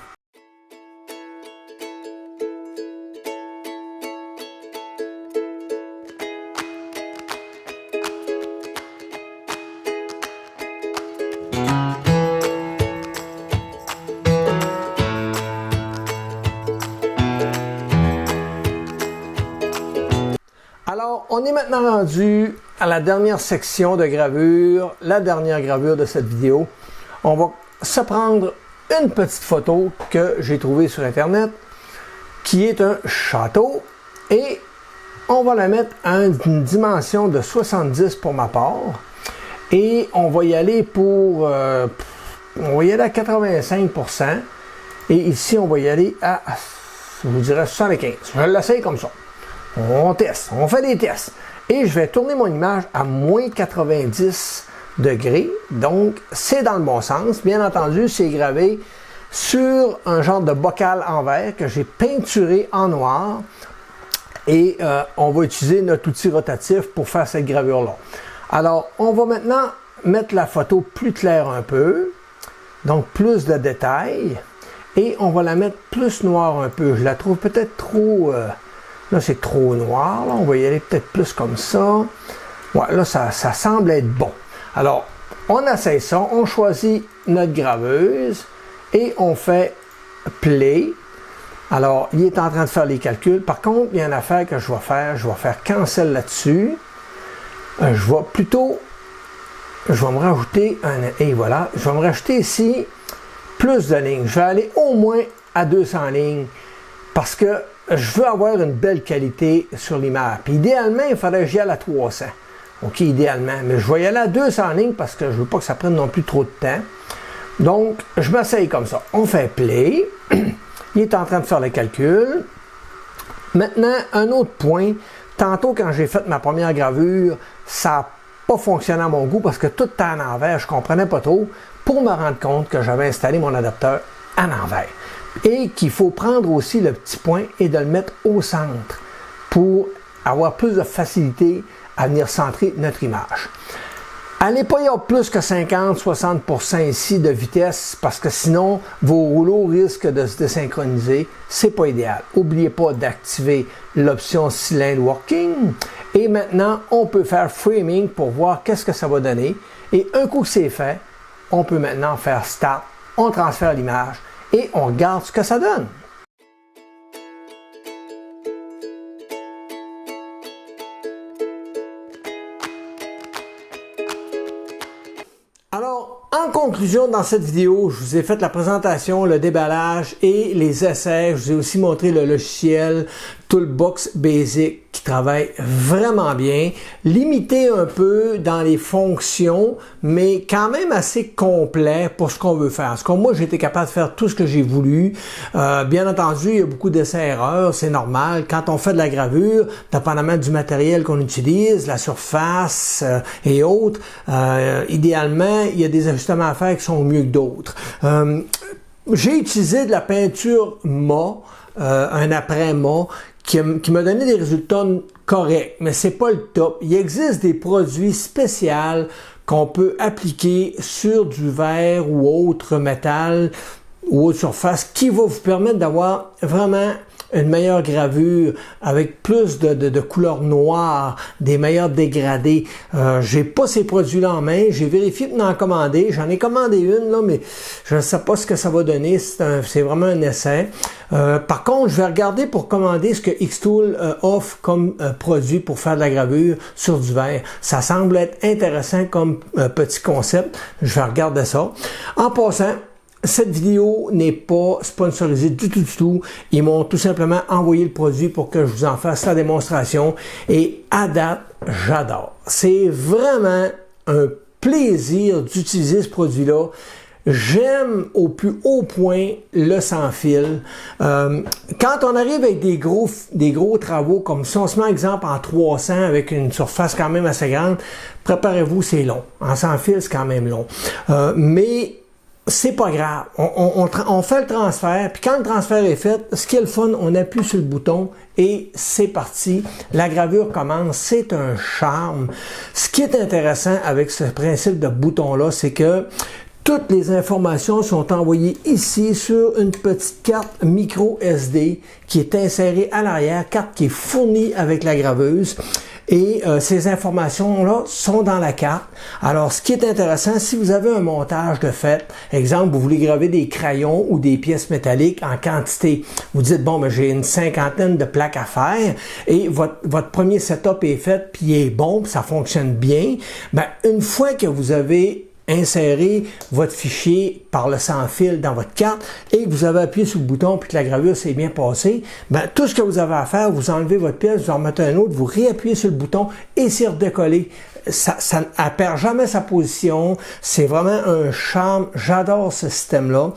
Alors, on est maintenant rendu à la dernière section de gravure, la dernière gravure de cette vidéo. On va se prendre une petite photo que j'ai trouvée sur Internet, qui est un château, et on va la mettre à une dimension de 70 pour ma part. Et on va y aller pour... on va y aller à 85%. Et ici, on va y aller à, je vous dirais, 75. Je l'essaye comme ça. On teste, on fait des tests. Et je vais tourner mon image à moins 90 degrés. Donc, c'est dans le bon sens. Bien entendu, c'est gravé sur un genre de bocal en verre que j'ai peinturé en noir. Et on va utiliser notre outil rotatif pour faire cette gravure-là. Alors, on va maintenant mettre la photo plus claire un peu. Donc, plus de détails. Et on va la mettre plus noire un peu. Je la trouve peut-être trop... là, c'est trop noir. Là. On va y aller peut-être plus comme ça. Ouais, là, ça semble être bon. Alors, on essaie ça. On choisit notre graveuse et on fait Play. Alors, il est en train de faire les calculs. Par contre, il y a une affaire que je vais faire. Je vais faire Cancel là-dessus. Je vais me rajouter et voilà. Je vais me rajouter ici plus de lignes. Je vais aller au moins à 200 lignes parce que je veux avoir une belle qualité sur l'image. Puis idéalement, il faudrait que j'y aille à 300. OK, idéalement. Mais je vais y aller à 200 lignes parce que je ne veux pas que ça prenne non plus trop de temps. Donc, je m'essaye comme ça. On fait Play. Il est en train de faire les calculs. Maintenant, un autre point. Tantôt, quand j'ai fait ma première gravure, ça n'a pas fonctionné à mon goût parce que tout était en envers. Je ne comprenais pas trop pour me rendre compte que j'avais installé mon adapteur en envers. Et qu'il faut prendre aussi le petit point et de le mettre au centre pour avoir plus de facilité à venir centrer notre image. Allez pas y avoir plus que 50-60% ici de vitesse parce que sinon vos rouleaux risquent de se désynchroniser. C'est pas idéal. N'oubliez pas d'activer l'option Cylindre Working. Et maintenant, on peut faire Framing pour voir qu'est-ce que ça va donner. Et un coup que c'est fait, on peut maintenant faire Start. On transfère l'image et on regarde ce que ça donne. Alors, en conclusion, dans cette vidéo, je vous ai fait la présentation, le déballage et les essais. Je vous ai aussi montré le logiciel Toolbox Basic qui travaille vraiment bien, limité un peu dans les fonctions, mais quand même assez complet pour ce qu'on veut faire. Parce que moi, j'ai été capable de faire tout ce que j'ai voulu. Bien entendu, il y a beaucoup d'essais-erreurs, c'est normal. Quand on fait de la gravure, dépendamment du matériel qu'on utilise, la surface et autres, idéalement, il y a des ajustements à faire qui sont mieux que d'autres. J'ai utilisé de la peinture mat, un après-mat, qui m'a donné des résultats corrects, mais c'est pas le top. Il existe des produits spéciaux qu'on peut appliquer sur du verre ou autre métal ou autre surface qui va vous permettre d'avoir vraiment une meilleure gravure avec plus de couleur noire, des meilleurs dégradés. J'ai pas ces produits-là en main. J'ai vérifié de m'en commander. J'en ai commandé une, là, mais je ne sais pas ce que ça va donner. C'est vraiment un essai. Par contre, je vais regarder pour commander ce que Xtool offre comme produit pour faire de la gravure sur du verre. Ça semble être intéressant comme petit concept. Je vais regarder ça. En passant, cette vidéo n'est pas sponsorisée du tout. Ils m'ont tout simplement envoyé le produit pour que je vous en fasse la démonstration. Et à date, j'adore. C'est vraiment un plaisir d'utiliser ce produit-là. J'aime au plus haut point le sans-fil. Quand on arrive avec des gros travaux, comme si on se met exemple en 300 avec une surface quand même assez grande, préparez-vous, c'est long. En sans-fil, c'est quand même long. Mais c'est pas grave. On fait le transfert, puis quand le transfert est fait, ce qui est le fun, on appuie sur le bouton et c'est parti. La gravure commence. C'est un charme. Ce qui est intéressant avec ce principe de bouton-là, c'est que toutes les informations sont envoyées ici sur une petite carte micro SD qui est insérée à l'arrière, carte qui est fournie avec la graveuse. Et ces informations-là sont dans la carte. Alors, ce qui est intéressant, si vous avez un montage de fait, exemple, vous voulez graver des crayons ou des pièces métalliques en quantité, vous dites, bon, ben, j'ai une 50aine de plaques à faire et votre premier setup est fait, puis il est bon, puis ça fonctionne bien, ben, une fois que vous avez insérez votre fichier par le sans-fil dans votre carte et que vous avez appuyé sur le bouton puis que la gravure s'est bien passée, ben, tout ce que vous avez à faire, vous enlevez votre pièce, vous en remettez un autre, vous réappuyez sur le bouton et c'est redécollé. Ça ne perd jamais sa position. C'est vraiment un charme. J'adore ce système-là.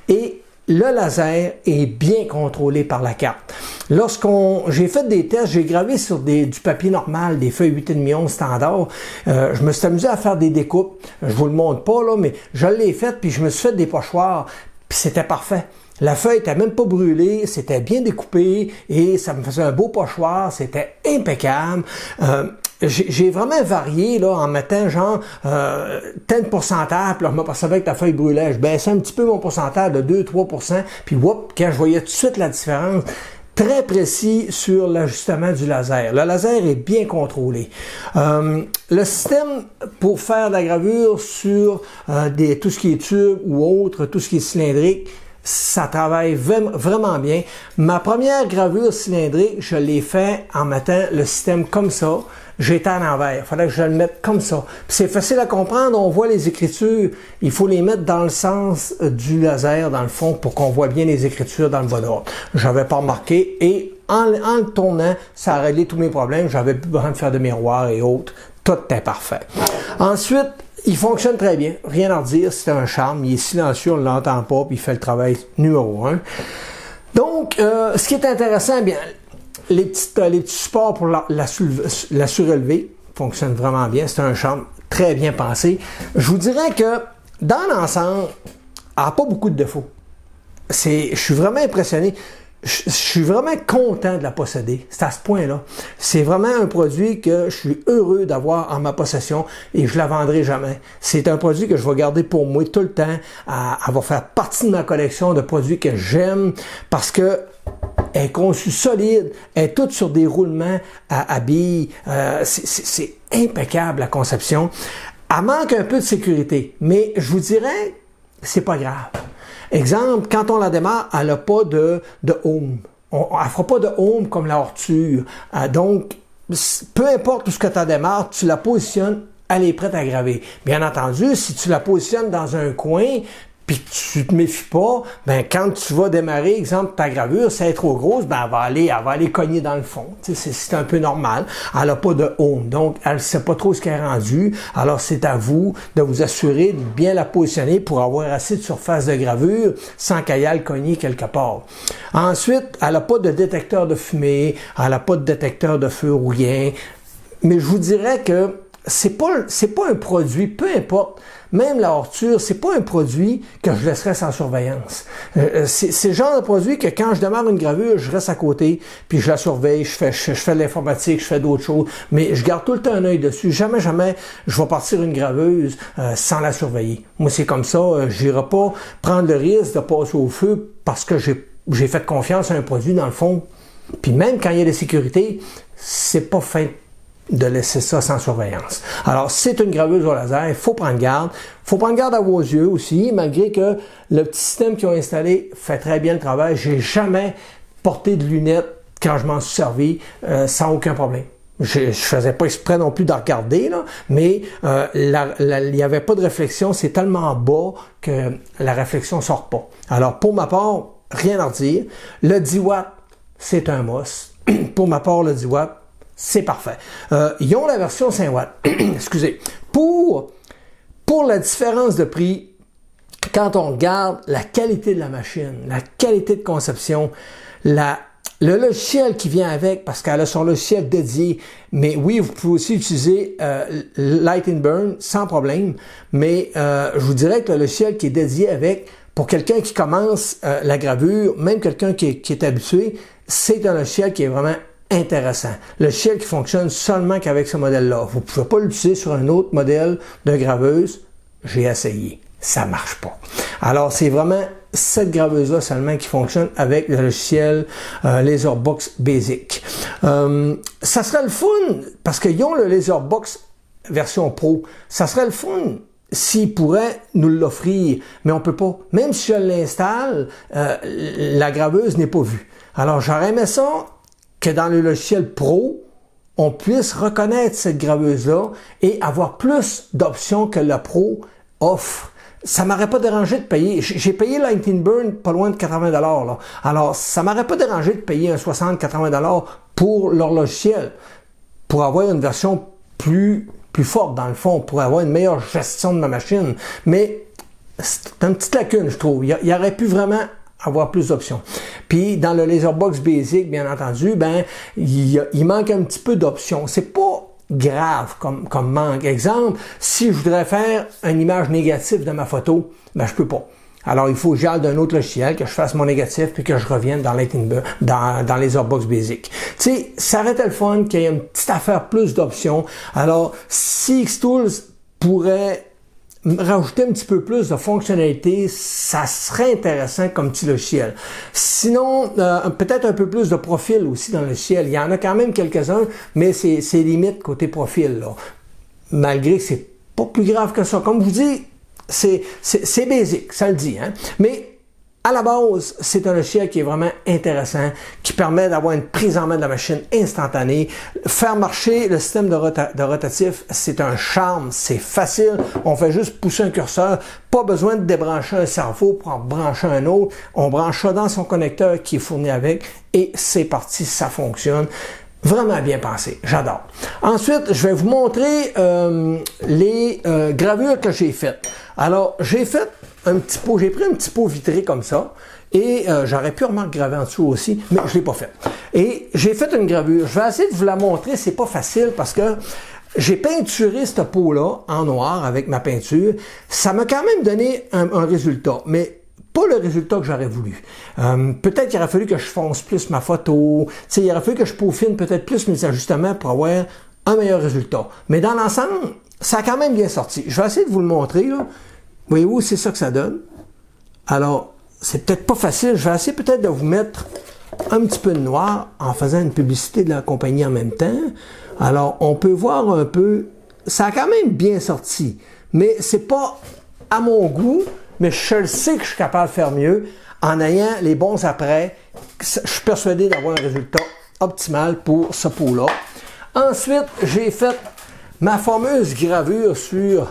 Et le laser est bien contrôlé par la carte. J'ai fait des tests, j'ai gravé sur du papier normal, des feuilles 8,5 onces standard. Je me suis amusé à faire des découpes. Je vous le montre pas, là, mais je l'ai fait, puis je me suis fait des pochoirs, puis c'était parfait. La feuille n'était même pas brûlée, c'était bien découpé et ça me faisait un beau pochoir, c'était impeccable. J'ai vraiment varié là, en mettant genre tel pourcentage, puis là, je m'apercevais que la feuille brûlait. Je baissais un petit peu mon pourcentage de 2-3%, puis whoop, quand je voyais tout de suite la différence, très précis sur l'ajustement du laser. Le laser est bien contrôlé. Le système pour faire de la gravure sur tout ce qui est tube ou autre, tout ce qui est cylindrique, ça travaille vraiment bien. Ma première gravure cylindrique, je l'ai fait en mettant le système comme ça. J'étais à l'envers. Il fallait que je le mette comme ça. Puis c'est facile à comprendre. On voit les écritures. Il faut les mettre dans le sens du laser, dans le fond, pour qu'on voit bien les écritures dans le bon ordre. J'avais pas remarqué. Et en le tournant, ça a réglé tous mes problèmes. J'avais plus besoin de faire de miroirs et autres. Tout est parfait. Ensuite, il fonctionne très bien. Rien à redire. C'est un charme. Il est silencieux. On ne l'entend pas. Puis il fait le travail numéro 1. Donc, ce qui est intéressant, bien, les petits supports pour la surrelever fonctionnent vraiment bien. C'est un charme très bien pensé. Je vous dirais que dans l'ensemble, elle n'a pas beaucoup de défauts. Je suis vraiment impressionné. Je suis vraiment content de la posséder. C'est à ce point-là. C'est vraiment un produit que je suis heureux d'avoir en ma possession et je ne la vendrai jamais. C'est un produit que je vais garder pour moi tout le temps. Elle va faire partie de ma collection de produits que j'aime parce que elle est conçue solide, elle est toute sur des roulements à billes. C'est impeccable la conception. Elle manque un peu de sécurité, mais je vous dirais, c'est pas grave. Exemple, quand on la démarre, elle n'a pas de home. Elle ne fera pas de home comme la Horture. Donc, peu importe où ce que tu démarres, tu la positionnes elle est prête à graver. Bien entendu, si tu la positionnes dans un coin, puis tu te méfies pas, ben quand tu vas démarrer, exemple, ta gravure, si elle est trop grosse, ben elle va aller cogner dans le fond. C'est un peu normal. Elle n'a pas de home, donc elle ne sait pas trop ce qu'elle est rendue. Alors c'est à vous de vous assurer de bien la positionner pour avoir assez de surface de gravure sans qu'elle aille cogner quelque part. Ensuite, elle n'a pas de détecteur de fumée, elle n'a pas de détecteur de feu ou rien. Mais je vous dirais que c'est pas un produit, peu importe, même la horture, c'est pas un produit que je laisserais sans surveillance. C'est le genre de produit que quand je démarre une gravure, je reste à côté, puis je la surveille, je fais de l'informatique, je fais d'autres choses, mais je garde tout le temps un œil dessus. Jamais je vais partir une graveuse sans la surveiller. Moi, c'est comme ça, j'irai pas prendre le risque de passer au feu parce que j'ai fait confiance à un produit dans le fond. Puis même quand il y a des sécurités, c'est pas fin de laisser ça sans surveillance. Alors, c'est une graveuse au laser, il faut prendre garde. Il faut prendre garde à vos yeux aussi, malgré que le petit système qu'ils ont installé fait très bien le travail. J'ai jamais porté de lunettes quand je m'en suis servi sans aucun problème. Je faisais pas exprès non plus de regarder, là, mais il n'y avait pas de réflexion, c'est tellement bas que la réflexion sort pas. Alors, pour ma part, rien à redire. Le 10 watts, c'est un must. Pour ma part, le 10 watts, c'est parfait. Ils ont la version 5 watts. Excusez. Pour la différence de prix, quand on regarde la qualité de la machine, la qualité de conception, le logiciel qui vient avec, parce qu'elle a son logiciel dédié, mais oui, vous pouvez aussi utiliser Light and Burn sans problème, mais je vous dirais que le logiciel qui est dédié avec, pour quelqu'un qui commence la gravure, même quelqu'un qui est habitué, c'est un logiciel qui est vraiment intéressant. Le logiciel qui fonctionne seulement qu'avec ce modèle-là. Vous ne pouvez pas l'utiliser sur un autre modèle de graveuse. J'ai essayé. Ça marche pas. Alors, c'est vraiment cette graveuse-là seulement qui fonctionne avec le logiciel Laserbox Basic. Ça serait le fun, parce qu'ils ont le Laserbox version Pro. Ça serait le fun s'ils pourraient nous l'offrir, mais on peut pas. Même si je l'installe, la graveuse n'est pas vue. Alors, j'aurais aimé ça que dans le logiciel Pro, on puisse reconnaître cette graveuse-là et avoir plus d'options que le Pro offre. Ça m'aurait pas dérangé de payer. J'ai payé Light and Burn pas loin de 80 $. Là. Alors, ça m'aurait pas dérangé de payer un 60-80 $ pour leur logiciel, pour avoir une version plus forte dans le fond, pour avoir une meilleure gestion de ma machine. Mais c'est une petite lacune, je trouve. Il y aurait pu vraiment avoir plus d'options. Puis dans le Laserbox Basic, bien entendu, ben il manque un petit peu d'options. C'est pas grave comme manque. Exemple, si je voudrais faire une image négative de ma photo, ben je peux pas. Alors il faut que j'aille d'un autre logiciel, que je fasse mon négatif, puis que je revienne dans Laserbox Basic. Tu sais, ça aurait été le fun qu'il y ait une petite affaire plus d'options. Alors, si Xtools pourrait rajouter un petit peu plus de fonctionnalités, ça serait intéressant comme petit logiciel. Sinon, peut-être un peu plus de profil aussi dans le logiciel. Il y en a quand même quelques-uns, mais c'est limite côté profil, là. Malgré que c'est pas plus grave que ça. Comme je vous dis, c'est basic, ça le dit, hein. Mais à la base, c'est un logiciel qui est vraiment intéressant, qui permet d'avoir une prise en main de la machine instantanée. Faire marcher le système de rotatif, c'est un charme, c'est facile. On fait juste pousser un curseur, pas besoin de débrancher un cerveau pour en brancher un autre. On branche ça dans son connecteur qui est fourni avec et c'est parti, ça fonctionne. Vraiment bien pensé, j'adore. Ensuite, je vais vous montrer les gravures que j'ai faites. Alors, j'ai fait j'ai pris un petit pot vitré comme ça, et j'aurais pu graver en dessous aussi, mais je l'ai pas fait. Et j'ai fait une gravure. Je vais essayer de vous la montrer, c'est pas facile parce que j'ai peinturé ce pot-là en noir avec ma peinture. Ça m'a quand même donné un résultat, mais pas le résultat que j'aurais voulu. Peut-être qu'il aurait fallu que je fonce plus ma photo. Il aurait fallu que je peaufine peut-être plus mes ajustements pour avoir un meilleur résultat. Mais dans l'ensemble, ça a quand même bien sorti. Je vais essayer de vous le montrer, là. Voyez-vous, c'est ça que ça donne. Alors, c'est peut-être pas facile. Je vais essayer peut-être de vous mettre un petit peu de noir en faisant une publicité de la compagnie en même temps. Alors, on peut voir un peu. Ça a quand même bien sorti. Mais c'est pas à mon goût, mais je sais que je suis capable de faire mieux en ayant les bons après. Je suis persuadé d'avoir un résultat optimal pour ce pot-là. Ensuite, j'ai fait ma fameuse gravure sur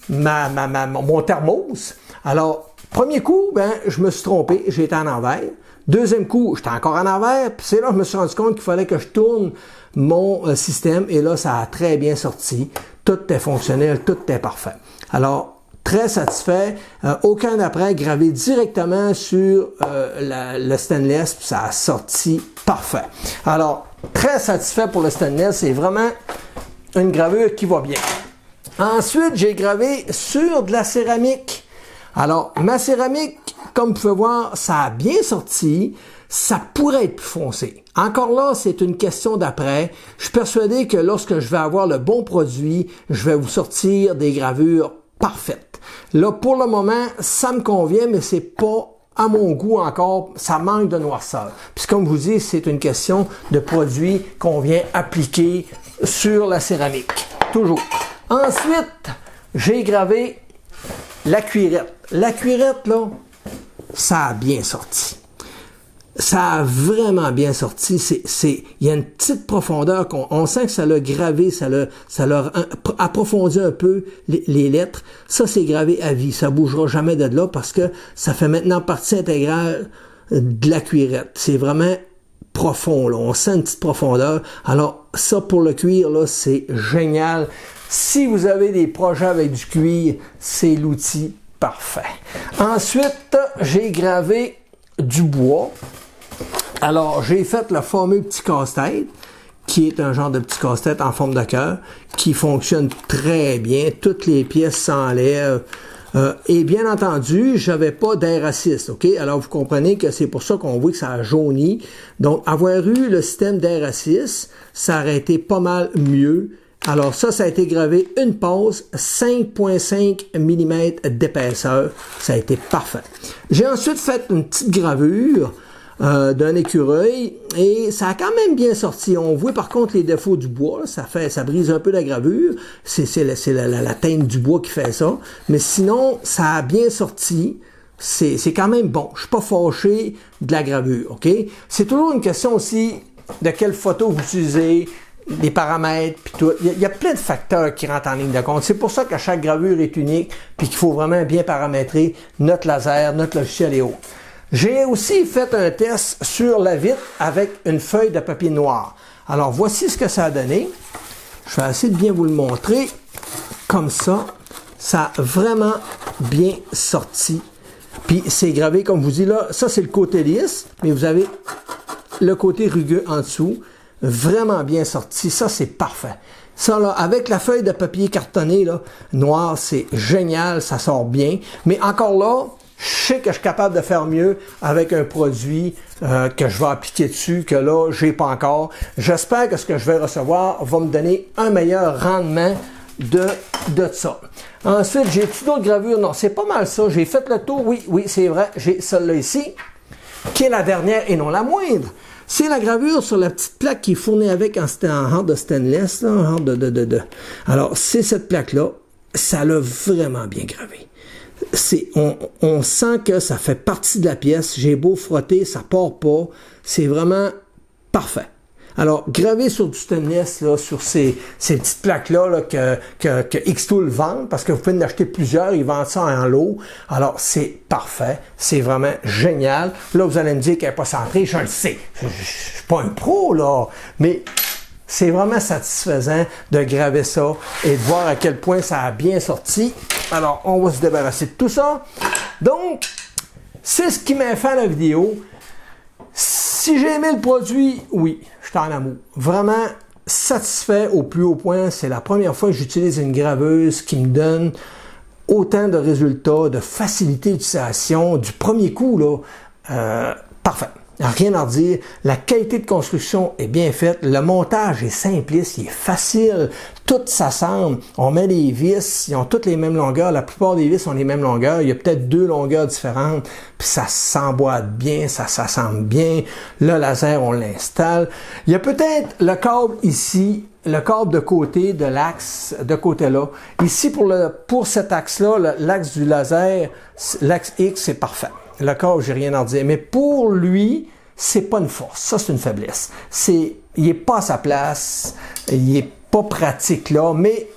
mon thermos. Alors, premier coup, ben, je me suis trompé, j'ai été en envers. Deuxième coup, j'étais encore en envers, puis c'est là que je me suis rendu compte qu'il fallait que je tourne mon système, et là, ça a très bien sorti. Tout est fonctionnel, tout est parfait. Alors, très satisfait. Aucun appareil gravé directement sur le stainless, puis ça a sorti parfait. Alors, très satisfait pour le stainless, c'est vraiment une gravure qui va bien. Ensuite, j'ai gravé sur de la céramique. Alors, ma céramique, comme vous pouvez voir, ça a bien sorti. Ça pourrait être plus foncé. Encore là, c'est une question d'après. Je suis persuadé que lorsque je vais avoir le bon produit, je vais vous sortir des gravures parfaites. Là, pour le moment, ça me convient, mais c'est pas à mon goût encore. Ça manque de noirceur. Puis comme je vous dis, c'est une question de produit qu'on vient appliquer sur la céramique. Toujours. Ensuite, j'ai gravé la cuirette. La cuirette, là, ça a bien sorti. Ça a vraiment bien sorti. Il y a une petite profondeur on sent que ça l'a gravé, ça l'a approfondi un peu les lettres. Ça, c'est gravé à vie. Ça bougera jamais de là parce que ça fait maintenant partie intégrale de la cuirette. C'est vraiment profond, là. On sent une petite profondeur. Alors, ça, pour le cuir, là, c'est génial. Si vous avez des projets avec du cuir, c'est l'outil parfait. Ensuite, j'ai gravé du bois. Alors, j'ai fait le fameux petit casse-tête, qui est un genre de petit casse-tête en forme de cœur, qui fonctionne très bien. Toutes les pièces s'enlèvent. Et bien entendu, j'avais pas d'air assist, OK? Alors, vous comprenez que c'est pour ça qu'on voit que ça a jauni. Donc, avoir eu le système d'air assist, ça aurait été pas mal mieux. Alors, ça a été gravé une passe, 5,5 mm d'épaisseur. Ça a été parfait. J'ai ensuite fait une petite gravure d'un écureuil, et ça a quand même bien sorti. On voit par contre les défauts du bois, ça brise un peu la gravure, c'est la teinte du bois qui fait ça, mais sinon ça a bien sorti. C'est quand même bon. Je suis pas fâché de la gravure, OK? C'est toujours une question aussi de quelle photo vous utilisez, des paramètres, puis tout. Il y a plein de facteurs qui rentrent en ligne de compte. C'est pour ça que chaque gravure est unique, puis qu'il faut vraiment bien paramétrer notre laser, notre logiciel et autres. J'ai aussi fait un test sur la vitre avec une feuille de papier noir. Alors, voici ce que ça a donné. Je vais essayer de bien vous le montrer. Comme ça, ça a vraiment bien sorti. Puis, c'est gravé, comme je vous dis là, ça c'est le côté lisse, mais vous avez le côté rugueux en dessous. Vraiment bien sorti. Ça, c'est parfait. Ça, là, avec la feuille de papier cartonné, là, noir, c'est génial, ça sort bien. Mais encore là, je sais que je suis capable de faire mieux avec un produit que je vais appliquer dessus, que là, j'ai pas encore. J'espère que ce que je vais recevoir va me donner un meilleur rendement de ça. Ensuite, j'ai-tu d'autres gravures? Non, c'est pas mal ça. J'ai fait le tour. Oui, c'est vrai. J'ai celle-là ici, qui est la dernière et non la moindre. C'est la gravure sur la petite plaque qui est fournie avec en hard de stainless. Là, Alors, c'est cette plaque-là. Ça l'a vraiment bien gravé. On sent que ça fait partie de la pièce. J'ai beau frotter, ça part pas. C'est vraiment parfait. Alors, gravé sur du stainless, là, sur ces petites plaques-là là, que Xtool vend, parce que vous pouvez en acheter plusieurs, ils vendent ça en lot. Alors, c'est parfait. C'est vraiment génial. Là, vous allez me dire qu'elle n'est pas centrée. Je le sais. Je ne suis pas un pro, là. Mais c'est vraiment satisfaisant de graver ça et de voir à quel point ça a bien sorti. Alors, on va se débarrasser de tout ça. Donc, c'est ce qui m'a fait la vidéo. Si j'ai aimé le produit, oui, je suis en amour. Vraiment satisfait au plus haut point. C'est la première fois que j'utilise une graveuse qui me donne autant de résultats, de facilité d'utilisation. Du premier coup, là, parfait. Rien à redire. La qualité de construction est bien faite. Le montage est simpliste, il est facile. Tout s'assemble. On met les vis, ils ont toutes les mêmes longueurs. La plupart des vis ont les mêmes longueurs. Il y a peut-être 2 longueurs différentes. Puis ça s'emboîte bien, ça s'assemble bien. Le laser, on l'installe. Il y a peut-être le câble ici, le câble de côté de l'axe de côté-là. Ici, pour cet axe-là, l'axe du laser, l'axe X, c'est parfait. Le câble, j'ai rien à dire. Mais pour lui, c'est pas une force. Ça, c'est une faiblesse. Il est pas à sa place. Il est pas pratique là, mais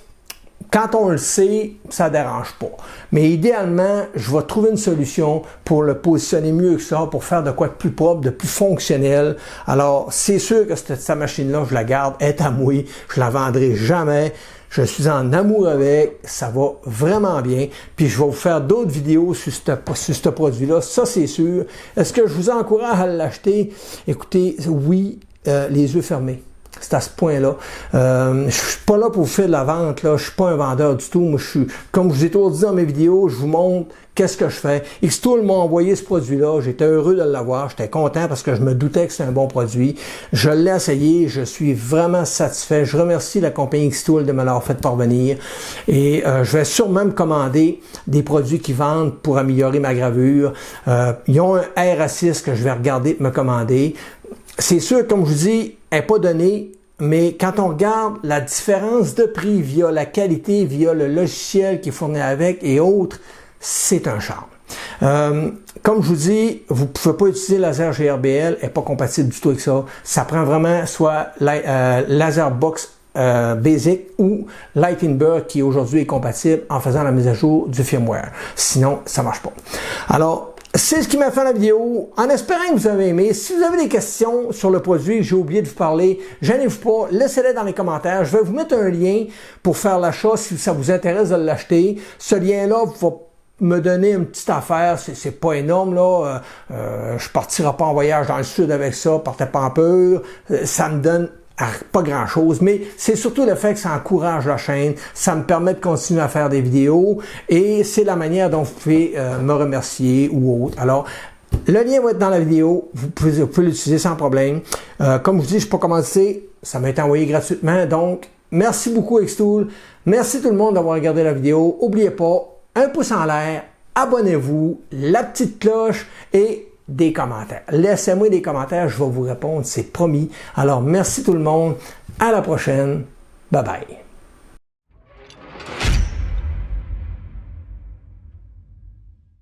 quand on le sait, ça ne dérange pas. Mais idéalement, je vais trouver une solution pour le positionner mieux que ça, pour faire de quoi de plus propre, de plus fonctionnel. Alors, c'est sûr que cette machine-là, je la garde, elle est à moi, je la vendrai jamais. Je suis en amour avec, ça va vraiment bien. Puis je vais vous faire d'autres vidéos sur ce produit-là, ça c'est sûr. Est-ce que je vous encourage à l'acheter? Écoutez, oui, les yeux fermés. C'est à ce point-là. Je suis pas là pour vous faire de la vente, là. Je suis pas un vendeur du tout. Moi, je suis, comme je vous ai toujours dit dans mes vidéos, je vous montre qu'est-ce que je fais. Xtool m'a envoyé ce produit-là. J'étais heureux de l'avoir. J'étais content parce que je me doutais que c'était un bon produit. Je l'ai essayé. Je suis vraiment satisfait. Je remercie la compagnie Xtool de me l'avoir fait parvenir. Et je vais sûrement me commander des produits qu'ils vendent pour améliorer ma gravure. Ils ont un R6 que je vais regarder me commander. C'est sûr, comme je vous dis, elle n'est pas donnée, mais quand on regarde la différence de prix via la qualité, via le logiciel qui est fourni avec et autres, c'est un charme. Comme je vous dis, vous ne pouvez pas utiliser laser GRBL, elle n'est pas compatible du tout avec ça. Ça prend vraiment soit Laser Box Basic ou Lightenberg qui aujourd'hui est compatible en faisant la mise à jour du firmware. Sinon, ça ne marche pas. Alors, c'est ce qui m'a fait la vidéo. En espérant que vous avez aimé. Si vous avez des questions sur le produit que j'ai oublié de vous parler, gênez-vous pas, laissez-les dans les commentaires. Je vais vous mettre un lien pour faire l'achat si ça vous intéresse de l'acheter. Ce lien-là va me donner une petite affaire, c'est pas énorme là. Je partirai pas en voyage dans le sud avec ça, partez pas en peur. Ça me donne pas grand chose, mais c'est surtout le fait que ça encourage la chaîne, ça me permet de continuer à faire des vidéos et c'est la manière dont vous pouvez me remercier ou autre. Alors, le lien va être dans la vidéo, vous pouvez l'utiliser sans problème. Comme je vous dis, je ne suis pas commandité, ça m'a été envoyé gratuitement, donc merci beaucoup Xtool, merci tout le monde d'avoir regardé la vidéo. N'oubliez pas, un pouce en l'air, abonnez-vous, la petite cloche et des commentaires. Laissez-moi des commentaires, je vais vous répondre, c'est promis. Alors, merci tout le monde. À la prochaine. Bye bye.